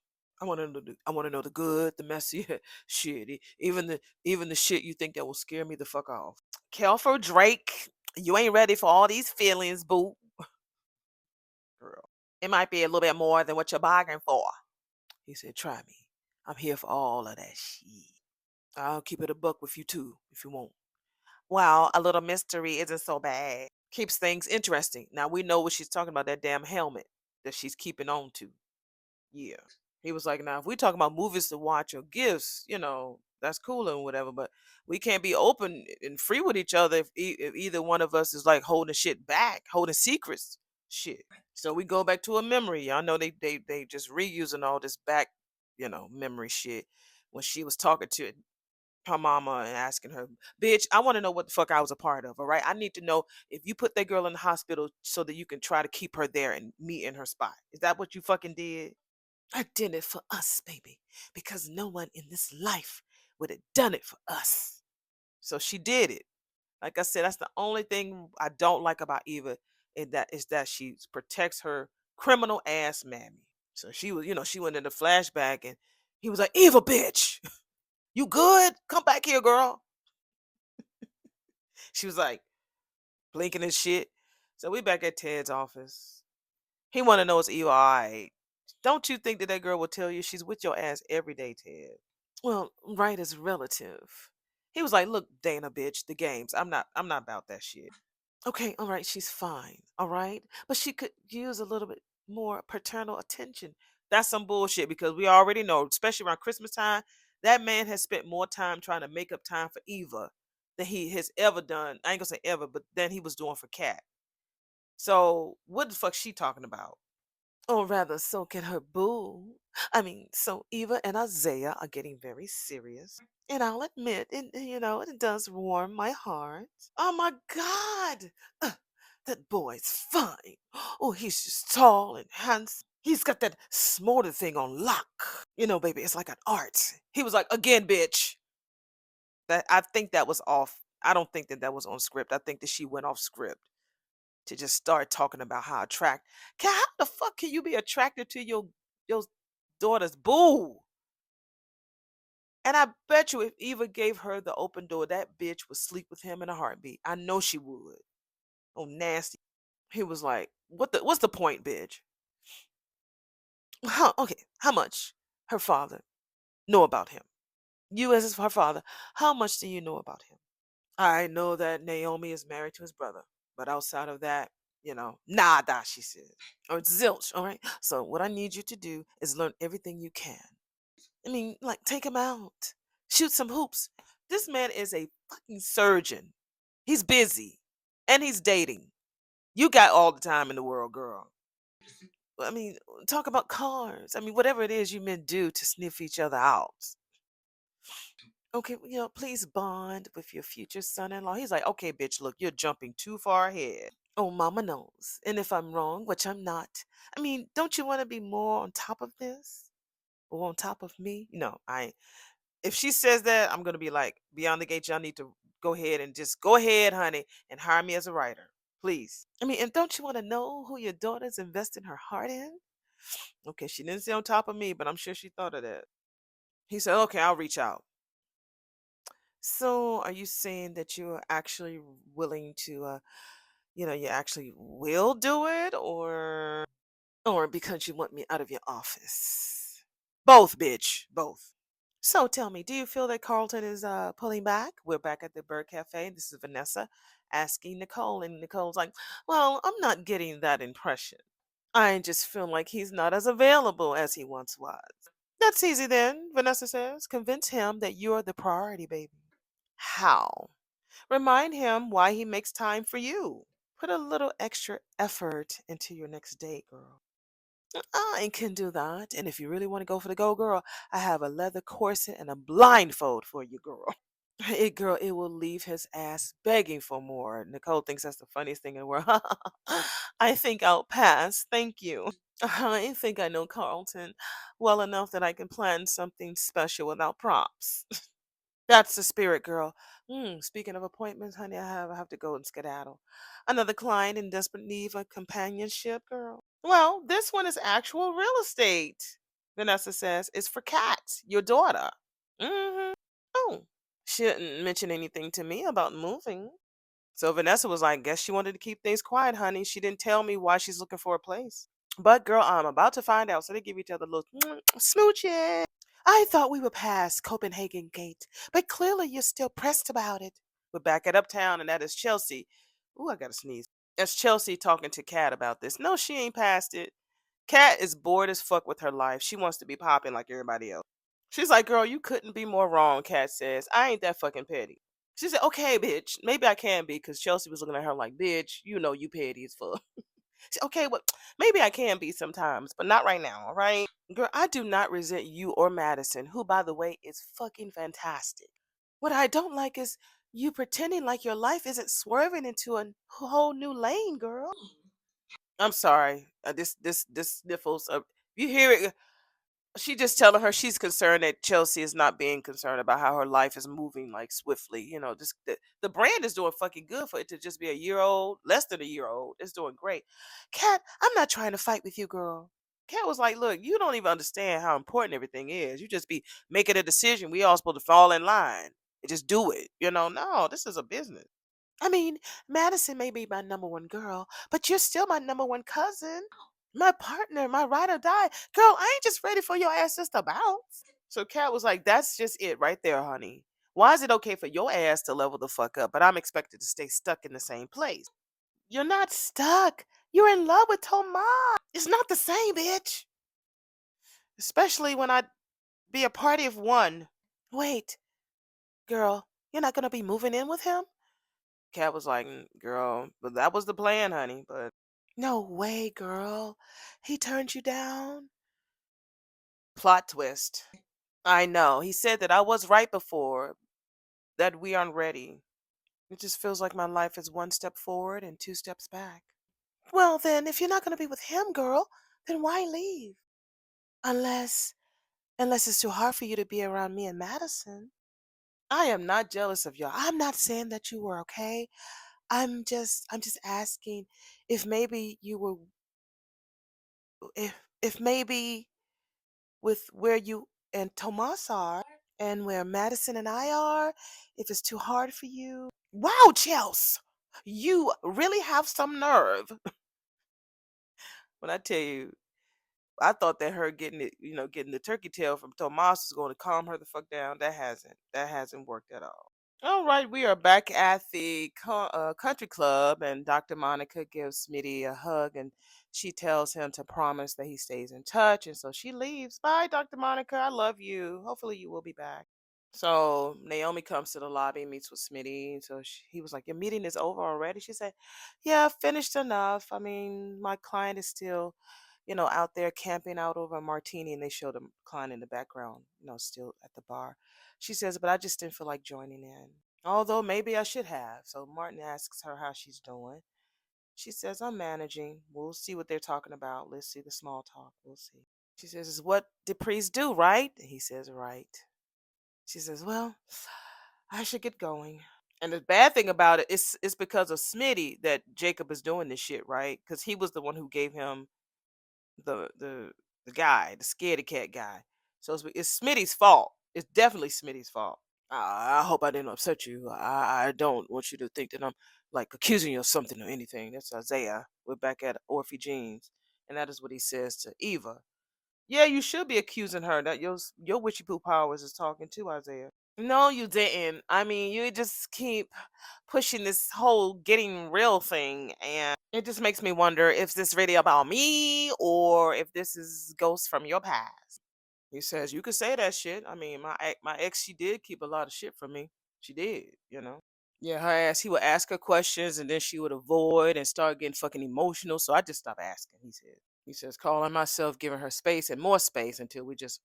I want to know the good, the messy shit. Even the shit you think that will scare me the fuck off. Kelfer Drake, you ain't ready for all these feelings, boo. Girl. It might be a little bit more than what you're bargaining for. He said, try me. I'm here for all of that shit. I'll keep it a buck with you too, if you want. Well, a little mystery isn't so bad. Keeps things interesting. Now we know what she's talking about, that damn helmet that she's keeping on to. Yeah. He was like, now if we talk about movies to watch or gifts, that's cool and whatever, but we can't be open and free with each other if either one of us is like holding shit back, holding secrets. Shit. So we go back to a memory. Y'all know they just reusing all this back, memory shit. When she was talking to her mama and asking her, bitch, I want to know what the fuck I was a part of. All right. I need to know if you put that girl in the hospital so that you can try to keep her there and meet in her spot. Is that what you fucking did? I did it for us, baby, because no one in this life would have done it for us. So she did it. Like I said, that's the only thing I don't like about Eva is that she protects her criminal ass mammy. So she was, she went into flashback and he was like, Eva, bitch, you good? Come back here, girl. She was like blinking and shit. So we back at Ted's office. He want to know is Eva all right. Don't you think that girl will tell you she's with your ass every day, Ted? Well, right is relative. He was like, look, Dana, bitch, the games. I'm not about that shit. Okay, all right, she's fine, all right? But she could use a little bit more paternal attention. That's some bullshit because we already know, especially around Christmas time, that man has spent more time trying to make up time for Eva than he has ever done. I ain't gonna say ever, but than he was doing for Kat. So what the fuck she talking about? Or rather, so can her boo. I mean, so Eva and Isaiah are getting very serious. And I'll admit, it does warm my heart. Oh my God! That boy's fine. Oh, he's just tall and handsome. He's got that smarter thing on lock. Baby, it's like an art. He was like, again, bitch. I think that was off. I don't think that was on script. I think that she went off script to just start talking about how the fuck can you be attracted to your daughter's boo? And I bet you if Eva gave her the open door, that bitch would sleep with him in a heartbeat. I know she would. Oh, nasty. He was like, what's the point, bitch? Okay, how much her father know about him? You as her father, how much do you know about him? I know that Naomi is married to his brother, but outside of that, nada, she said. Or zilch, all right? So what I need you to do is learn everything you can. I mean, like, take him out, shoot some hoops. This man is a fucking surgeon. He's busy and he's dating. You got all the time in the world, girl. I mean, talk about cars. I mean, whatever it is you men do to sniff each other out. Okay, please bond with your future son-in-law. He's like, okay, bitch, look, you're jumping too far ahead. Oh, mama knows. And if I'm wrong, which I'm not, I mean, don't you want to be more on top of this? Or on top of me? No, I ain't. If she says that, I'm gonna be like, beyond the gate, y'all need to go ahead and just go ahead, honey, and hire me as a writer. Please. I mean, and don't you want to know who your daughter's investing her heart in? Okay, she didn't say on top of me, but I'm sure she thought of that. He said, okay, I'll reach out. So, are you saying that you're actually willing to, you actually will do it, or because you want me out of your office? Both, bitch, both. So, tell me, do you feel that Carlton is pulling back? We're back at the Bird Cafe. This is Vanessa asking Nicole, and Nicole's like, "Well, I'm not getting that impression. I just feel like he's not as available as he once was." That's easy then, Vanessa says. Convince him that you're the priority, baby. How? Remind him why he makes time for you. Put a little extra effort into your next date, girl. I can do that. And if you really want to go for the go, girl, I have a leather corset and a blindfold for you, girl. Girl, it will leave his ass begging for more. Nicole thinks that's the funniest thing in the world. I think I'll pass. Thank you. I think I know Carlton well enough that I can plan something special without props. That's the spirit, girl. Speaking of appointments, honey, I have to go and skedaddle. Another client in desperate need of companionship, girl. Well, this one is actual real estate. Vanessa says it's for Kat, your daughter. Mm-hmm. Oh, she didn't mention anything to me about moving. So Vanessa was like, guess she wanted to keep things quiet, honey. She didn't tell me why she's looking for a place. But girl, I'm about to find out. So they give each other a little smooching. I thought we were past Copenhagen Gate, but clearly you're still pressed about it. We're back at Uptown, and that is Chelsea. Ooh, I gotta sneeze. That's Chelsea talking to Kat about this. No, she ain't past it. Kat is bored as fuck with her life. She wants to be popping like everybody else. She's like, girl, you couldn't be more wrong, Kat says. I ain't that fucking petty. She said, okay, bitch. Maybe I can be, because Chelsea was looking at her like, bitch, you know you petty as fuck. Okay, well, maybe I can be sometimes, but not right now, all right? Girl, I do not resent you or Madison, who, by the way, is fucking fantastic. What I don't like is you pretending like your life isn't swerving into a whole new lane, girl. I'm sorry. This sniffles. You hear it? She just telling her she's concerned that Chelsea is not being concerned about how her life is moving like swiftly. Just the brand is doing fucking good for it to just be a year old, less than a year old. It's doing great. Kat, I'm not trying to fight with you, girl. Kat was like, look, you don't even understand how important everything is. You just be making a decision. We all supposed to fall in line and just do it. No, this is a business. I mean, Madison may be my number one girl, but you're still my number one cousin. My partner, my ride or die. Girl, I ain't just ready for your ass just to bounce. So Kat was like, that's just it right there, honey. Why is it okay for your ass to level the fuck up, but I'm expected to stay stuck in the same place? You're not stuck. You're in love with Tomas. It's not the same, bitch. Especially when I be a party of one. Wait, girl, you're not gonna be moving in with him? Kat was like, girl, but that was the plan, honey. But no way, girl. He turned you down? Plot twist. I know. He said that I was right before, that we aren't ready. It just feels like my life is one step forward and two steps back. Well, then, if you're not going to be with him, girl, then why leave? Unless, unless it's too hard for you to be around me and Madison. I am not jealous of y'all. I'm not saying that you were okay. I'm just asking if maybe you were, if maybe with where you and Tomas are and where Madison and I are, if it's too hard for you. Wow, Chels, you really have some nerve. When I tell you, I thought that her getting it, getting the turkey tail from Tomas was going to calm her the fuck down. That hasn't worked at all. All right, we are back at the country club, and Dr. Monica gives Smitty a hug, and she tells him to promise that he stays in touch. And so she leaves. Bye, Dr. Monica. I love you. Hopefully, you will be back. So Naomi comes to the lobby, meets with Smitty. And so he was like, your meeting is over already? She said, yeah, finished enough. I mean, my client is still out there camping out over a martini, and they showed him Klein in the background, still at the bar. She says, but I just didn't feel like joining in. Although maybe I should have. So Martin asks her how she's doing. She says, I'm managing. We'll see what they're talking about. Let's see the small talk. We'll see. She says, is what did priests do, right? He says, right. She says, well, I should get going. And the bad thing about it is it's because of Smitty that Jacob is doing this shit, right? Because he was the one who gave him the guy, the scaredy cat guy. So it's Smitty's fault. It's definitely Smitty's fault. I hope I didn't upset you. I don't want you to think that I'm like accusing you of something or anything. That's Isaiah. We're back at Orphe Jeans, and that is what he says to Eva. Yeah, you should be accusing her that your witchy poo powers is talking to Isaiah. No, you didn't. I mean, you just keep pushing this whole getting real thing, and it just makes me wonder if this really about me or if this is ghosts from your past. He says you could say that shit. I mean, my ex, she did keep a lot of shit from me. She did. Yeah, her ass. He would ask her questions, and then she would avoid and start getting fucking emotional. So I just stopped asking. He said. He says calling myself, giving her space and more space until we just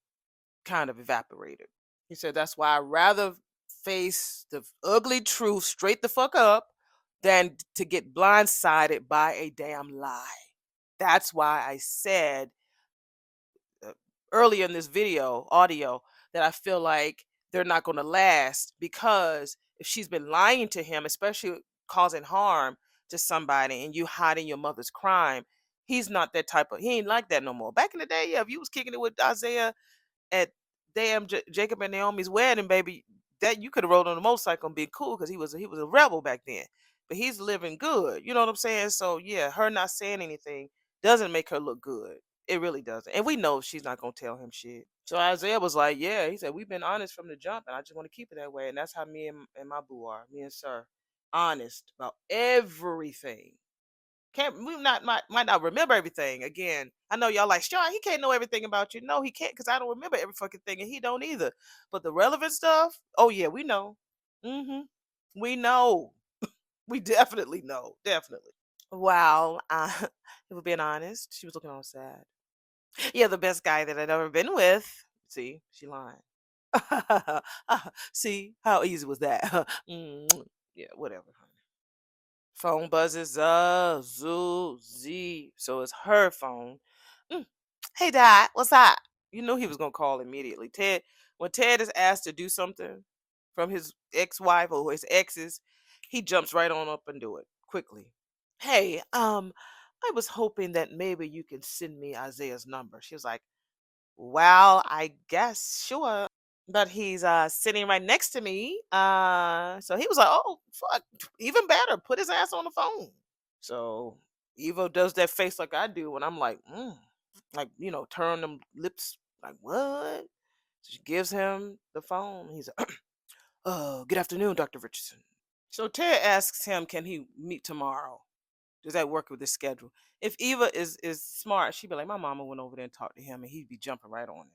kind of evaporated. He said that's why I'd rather face the ugly truth straight the fuck up than to get blindsided by a damn lie. That's why I said uh, earlier in this audio, that I feel like they're not going to last because if she's been lying to him, especially causing harm to somebody and you hiding your mother's crime, he's not that type of, he ain't like that no more. Back in the day, yeah, if you was kicking it with Isaiah at damn Jacob and Naomi's wedding, baby, that you could have rode on a motorcycle and been cool because he was a rebel back then. But he's living good. You know what I'm saying? So yeah, her not saying anything doesn't make her look good. It really doesn't. And we know she's not gonna tell him shit. So Isaiah was like, yeah, he said, we've been honest from the jump, and I just want to keep it that way. And that's how me and my boo are, me and Sir. Honest about everything. Can't we not might not remember everything. Again, I know y'all like, sure, he can't know everything about you. No, he can't, because I don't remember every fucking thing, and he don't either. But the relevant stuff, oh yeah, we know. Mm-hmm. We know. We definitely know. Definitely. Wow. If we're being honest, she was looking all sad. Yeah, the best guy that I'd ever been with. See, she lying. See, how easy was that? Yeah, whatever. Phone buzzes, zoo, z. So it's her phone. Mm. Hey, Dad, what's up? You knew he was gonna call immediately. When Ted is asked to do something from his ex-wife or his exes, he jumps right on up and do it quickly. Hey, I was hoping that maybe you can send me Isaiah's number. She was like, well, I guess sure. But he's sitting right next to me. So he was like, oh fuck, even better. Put his ass on the phone. So Evo does that face like I do when I'm like, like, turn them lips like what? So she gives him the phone. He's like, good afternoon, Dr. Richardson. So Ted asks him, can he meet tomorrow? Does that work with his schedule? If Eva is smart, she'd be like, my mama went over there and talked to him, and he'd be jumping right on it.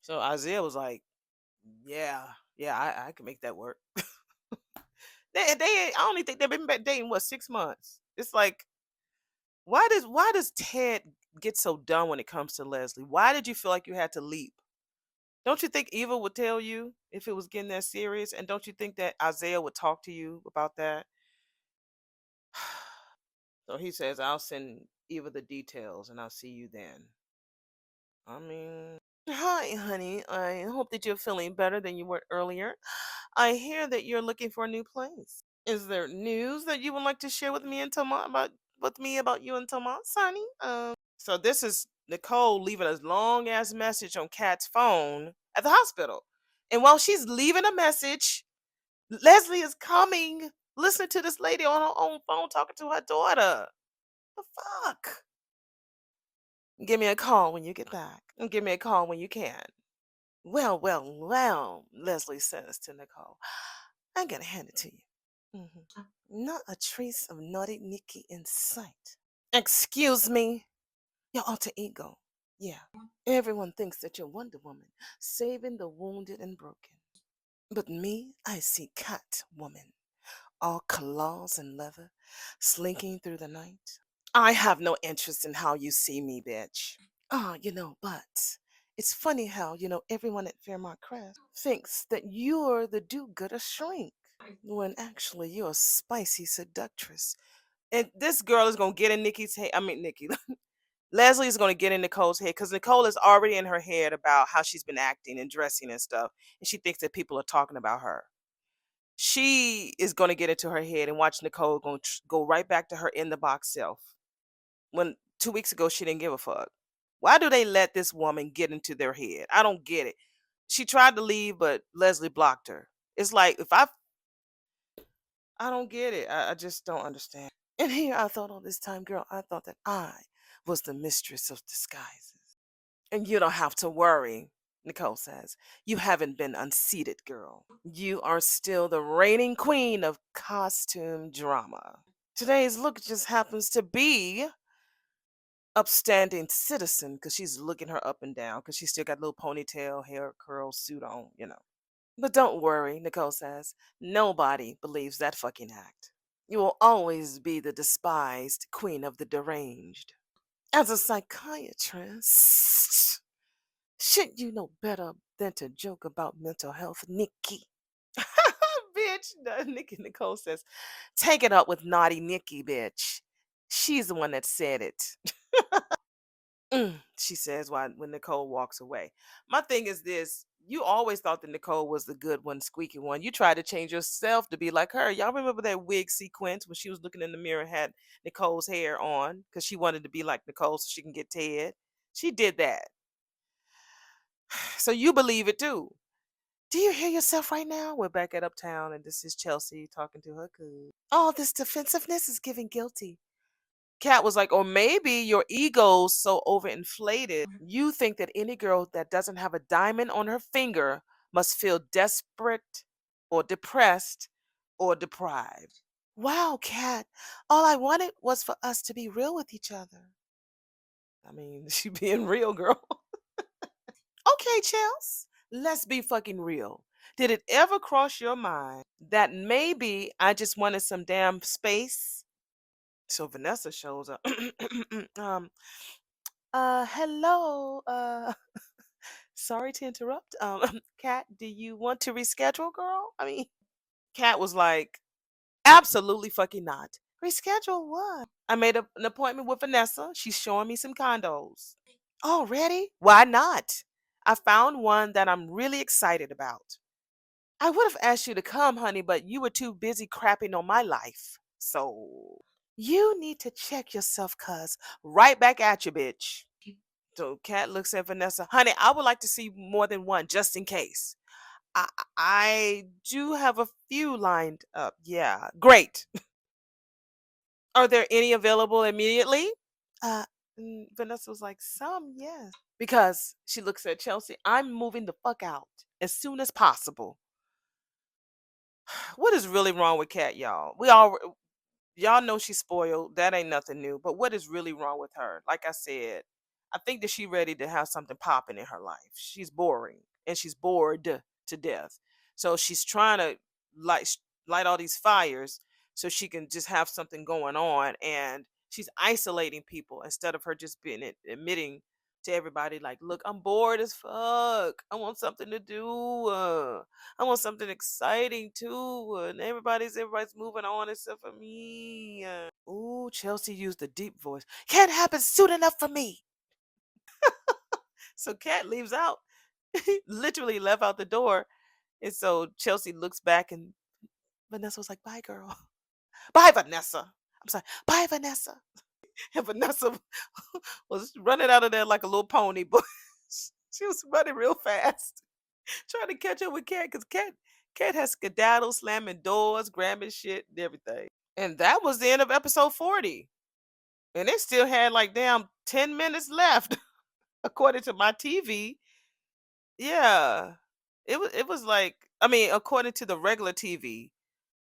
So Isaiah was like, yeah, yeah, I can make that work. I only think they've been dating what, 6 months. It's like, why does Ted get so dumb when it comes to Leslie? Why did you feel like you had to leap? Don't you think Eva would tell you if it was getting that serious? And don't you think that Isaiah would talk to you about that? So he says, I'll send Eva the details and I'll see you then. I mean, hi, honey. I hope that you're feeling better than you were earlier. I hear that you're looking for a new place. Is there news that you would like to share with me and Tomas about you and Tomas, honey? So this is Nicole leaving a long ass message on Kat's phone at the hospital. And while she's leaving a message, Leslie is coming. Listen to this lady on her own phone talking to her daughter. The fuck? Give me a call when you get back. And give me a call when you can. Well, well, well, Leslie says to Nicole. I'm gonna hand it to you. Not a trace of naughty Nikki in sight. Excuse me? Your alter ego. Yeah. Everyone thinks that you're Wonder Woman, saving the wounded and broken. But me, I see Cat Woman, all claws and leather, slinking through the night. I have no interest in how you see me, bitch. But it's funny how, everyone at Fairmont Crest thinks that you're the do-gooder shrink when actually you're a spicy seductress. And this girl is gonna get in Nikki's head. I mean, Nikki. Leslie is gonna get in Nicole's head because Nicole is already in her head about how she's been acting and dressing and stuff, and she thinks that people are talking about her. She is gonna get into her head and watch Nicole go right back to her in the box self. When 2 weeks ago she didn't give a fuck. Why do they let this woman get into their head? I don't get it. She tried to leave, but Leslie blocked her. It's like if I don't get it. I just don't understand. And here I thought all this time, girl, I thought that I was the mistress of disguises. And you don't have to worry, Nicole says. You haven't been unseated, girl. You are still the reigning queen of costume drama. Today's look just happens to be upstanding citizen because she's looking her up and down because she's still got a little ponytail, hair curl, suit on. But don't worry, Nicole says. Nobody believes that fucking act. You will always be the despised queen of the deranged. As a psychiatrist, shouldn't you know better than to joke about mental health, Nikki? Bitch, Nikki Nicole says, take it up with naughty Nikki, bitch. She's the one that said it. She says when Nicole walks away. My thing is this. You always thought that Nicole was the good one, squeaky one. You tried to change yourself to be like her. Y'all remember that wig sequence when she was looking in the mirror and had Nicole's hair on because she wanted to be like Nicole so she can get Ted? She did that. So you believe it too. Do you hear yourself right now? We're back at Uptown and this is Chelsea talking to her cuz. All this defensiveness is giving guilty. Kat was like, or maybe your ego's so overinflated, you think that any girl that doesn't have a diamond on her finger must feel desperate or depressed or deprived. Wow, Kat. All I wanted was for us to be real with each other. I mean, she being real, girl. Okay, Chels, let's be fucking real. Did it ever cross your mind that maybe I just wanted some damn space? So Vanessa shows up. Hello. Sorry to interrupt. Kat, do you want to reschedule, girl? I mean, Kat was like, absolutely fucking not. Reschedule what? I made an appointment with Vanessa. She's showing me some condos. Already? Why not? I found one that I'm really excited about. I would have asked you to come, honey, but you were too busy crapping on my life. So, You need to check yourself, cuz. right back at you, bitch. So, Kat looks at Vanessa. Honey, I would like to see more than one just in case. I, I do have a few lined up. Yeah, great. Are there any available immediately? Uh, Vanessa was like, some, yes. Because she looks at Chelsea, I'm moving the fuck out as soon as possible. What is really wrong with Kat, y'all? Y'all know she's spoiled. That ain't nothing new. But what is really wrong with her? Like I said, I think that she's ready to have something popping in her life. She's boring and she's bored to death. So she's trying to light light all these fires so she can just have something going on. And she's isolating people instead of her just being admitting to everybody like, look, I'm bored as fuck. I want something to do. I want something exciting too. And everybody's moving on except for me. Ooh, Chelsea used a deep voice. can't happen soon enough for me. So Kat leaves out, literally left out the door. And so Chelsea looks back and Vanessa was like, bye, girl. Bye, Vanessa. I'm sorry. Bye, Vanessa. And Vanessa was running out of there like a little pony, but she was running real fast, trying to catch up with Kat because Kat has skedaddle, slamming doors, grabbing shit, and everything. And that was the end of episode 40. And they still had like damn 10 minutes left, according to my TV. Yeah. It was like, I mean, according to the regular TV,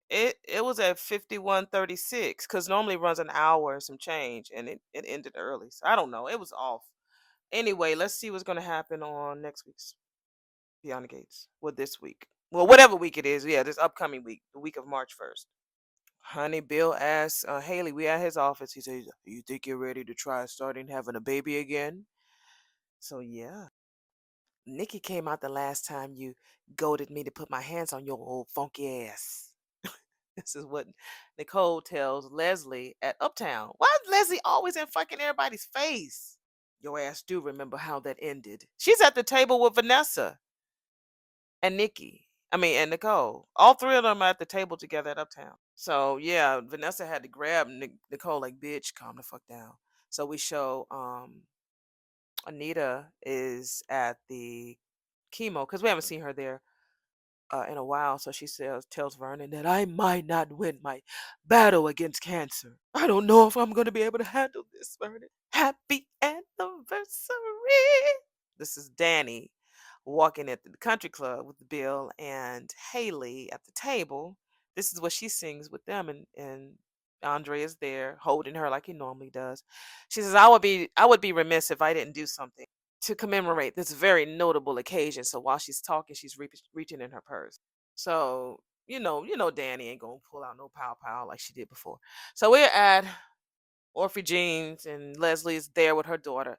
it was at 51:36 because normally it runs an hour and some change and it ended early. So I don't know. It was off. Anyway, let's see what's gonna happen on next week's Beyond the Gates. Well, this week. Well, whatever week it is, yeah, this upcoming week, the week of March 1st. Honey, Bill asks Haley, we at his office. He says, "You think you're ready to try starting having a baby again?" So yeah. Nikki came out the last time you goaded me to put my hands on your old funky ass. This is what Nicole tells Leslie at Uptown. Why is Leslie always in fucking everybody's face? Your ass do remember how that ended. She's at the table with Vanessa and Nikki. I mean, and Nicole. All three of them are at the table together at Uptown. So yeah, Vanessa had to grab Nicole like, bitch, calm the fuck down. So we show Anita is at the chemo because we haven't seen her there in a while. So she tells Vernon that I might not win my battle against cancer. I don't know if I'm going to be able to handle this, Vernon. Happy anniversary. This is Danny walking at the country club with Bill and Haley at the table. This is what she sings with them, and Andre is there holding her like he normally does. She says, I would be remiss if I didn't do something to commemorate this very notable occasion." So while she's talking, she's reaching in her purse. So you know, Danny ain't gonna pull out no pow pow like she did before. So we're at Orphe Jeans, and Leslie's there with her daughter.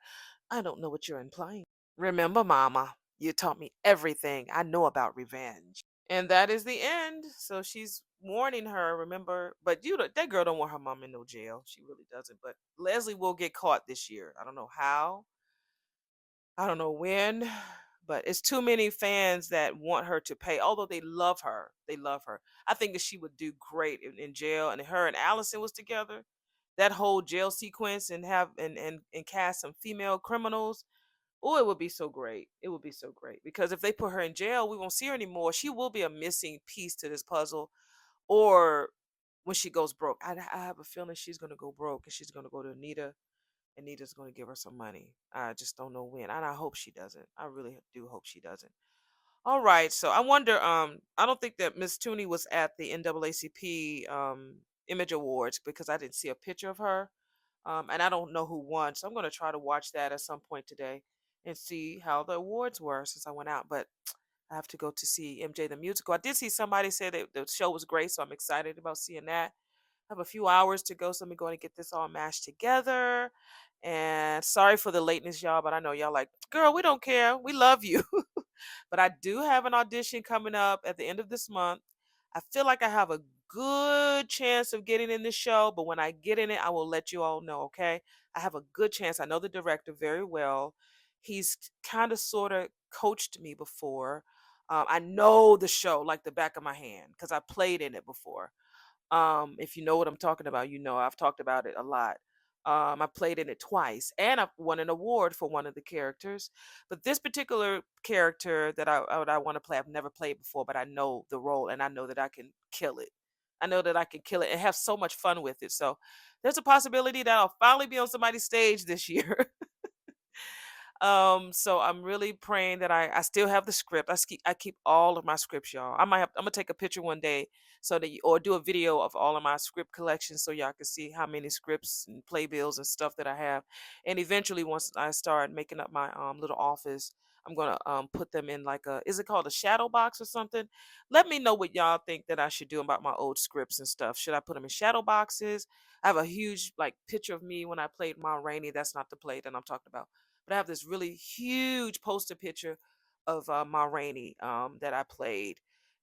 I don't know what you're implying. Remember, Mama, you taught me everything I know about revenge. And that is the end. So she's warning her, remember, but that girl don't want her mom in no jail. She really doesn't. But Leslie will get caught this year. I don't know how. I don't know when, but it's too many fans that want her to pay. Although they love her, they love her. I think that she would do great in jail. And her and Allison was together. That whole jail sequence and have and cast some female criminals. Oh, it would be so great. It would be so great because if they put her in jail, we won't see her anymore. She will be a missing piece to this puzzle. Or when she goes broke, I have a feeling she's gonna go broke and she's gonna go to Anita. Anita's going to give her some money. I just don't know when, and I hope she doesn't. I really do hope she doesn't. All right, so I wonder. I don't think that Miss Tooney was at the NAACP Image Awards because I didn't see a picture of her, and I don't know who won. So I'm going to try to watch that at some point today and see how the awards were since I went out. But I have to go to see MJ the musical. I did see somebody say that the show was great, so I'm excited about seeing that. I have a few hours to go, so let me go and get this all mashed together. And sorry for the lateness, y'all, but I know y'all like, girl, we don't care. We love you. But I do have an audition coming up at the end of this month. I feel like I have a good chance of getting in the show, but when I get in it, I will let you all know, okay? I have a good chance. I know the director very well. He's kind of sort of coached me before. I know the show like the back of my hand because I played in it before. If you know what I'm talking about, you know I've talked about it a lot. I played in it twice, and I won an award for one of the characters. But this particular character that I want to play, I've never played before, but I know the role, and I know that I can kill it. I know that I can kill it and have so much fun with it. So there's a possibility that I'll finally be on somebody's stage this year. So I'm really praying that I still have the script. I keep all of my scripts, y'all. I'm gonna take a picture one day so that or do a video of all of my script collections so y'all can see how many scripts and playbills and stuff that I have. And eventually once I start making up my little office, I'm gonna put them in like a, is it called a shadow box or something? Let me know what y'all think that I should do about my old scripts and stuff. Should I put them in shadow boxes? I have a huge like picture of me when I played Ma Rainey. That's not the play that I'm talking about, but I have this really huge poster picture of Ma Rainey that I played,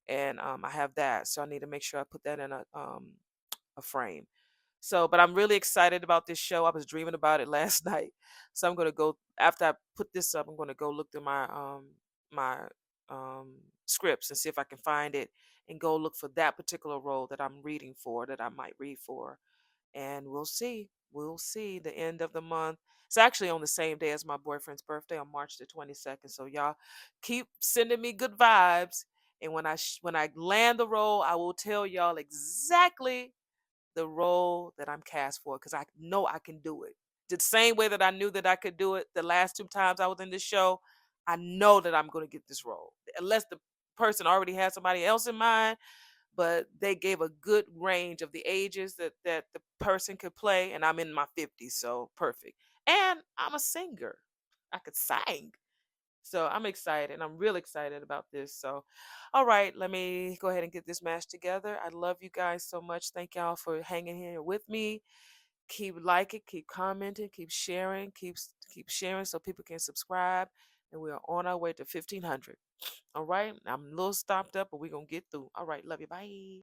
and I have that. So I need to make sure I put that in a frame. So, but I'm really excited about this show. I was dreaming about it last night, so I'm gonna go after I put this up. I'm gonna go look through my scripts and see if I can find it, and go look for that particular role that I'm reading for, that I might read for, and we'll see. We'll see the end of the month. It's actually on the same day as my boyfriend's birthday on March the 22nd. So y'all keep sending me good vibes. And when I land the role, I will tell y'all exactly the role that I'm cast for because I know I can do it. The same way that I knew that I could do it the last two times I was in this show, I know that I'm going to get this role. Unless the person already has somebody else in mind, but they gave a good range of the ages that the person could play, and I'm in my 50s, so perfect. And I'm a singer. I could sing. So I'm excited. I'm real excited about this. So, all right, let me go ahead and get this match together. I love you guys so much. Thank y'all for hanging here with me. Keep liking, keep commenting, keep sharing so people can subscribe. And we are on our way to 1,500. All right, I'm a little stopped up, but we're gonna get through. All right, love you. Bye.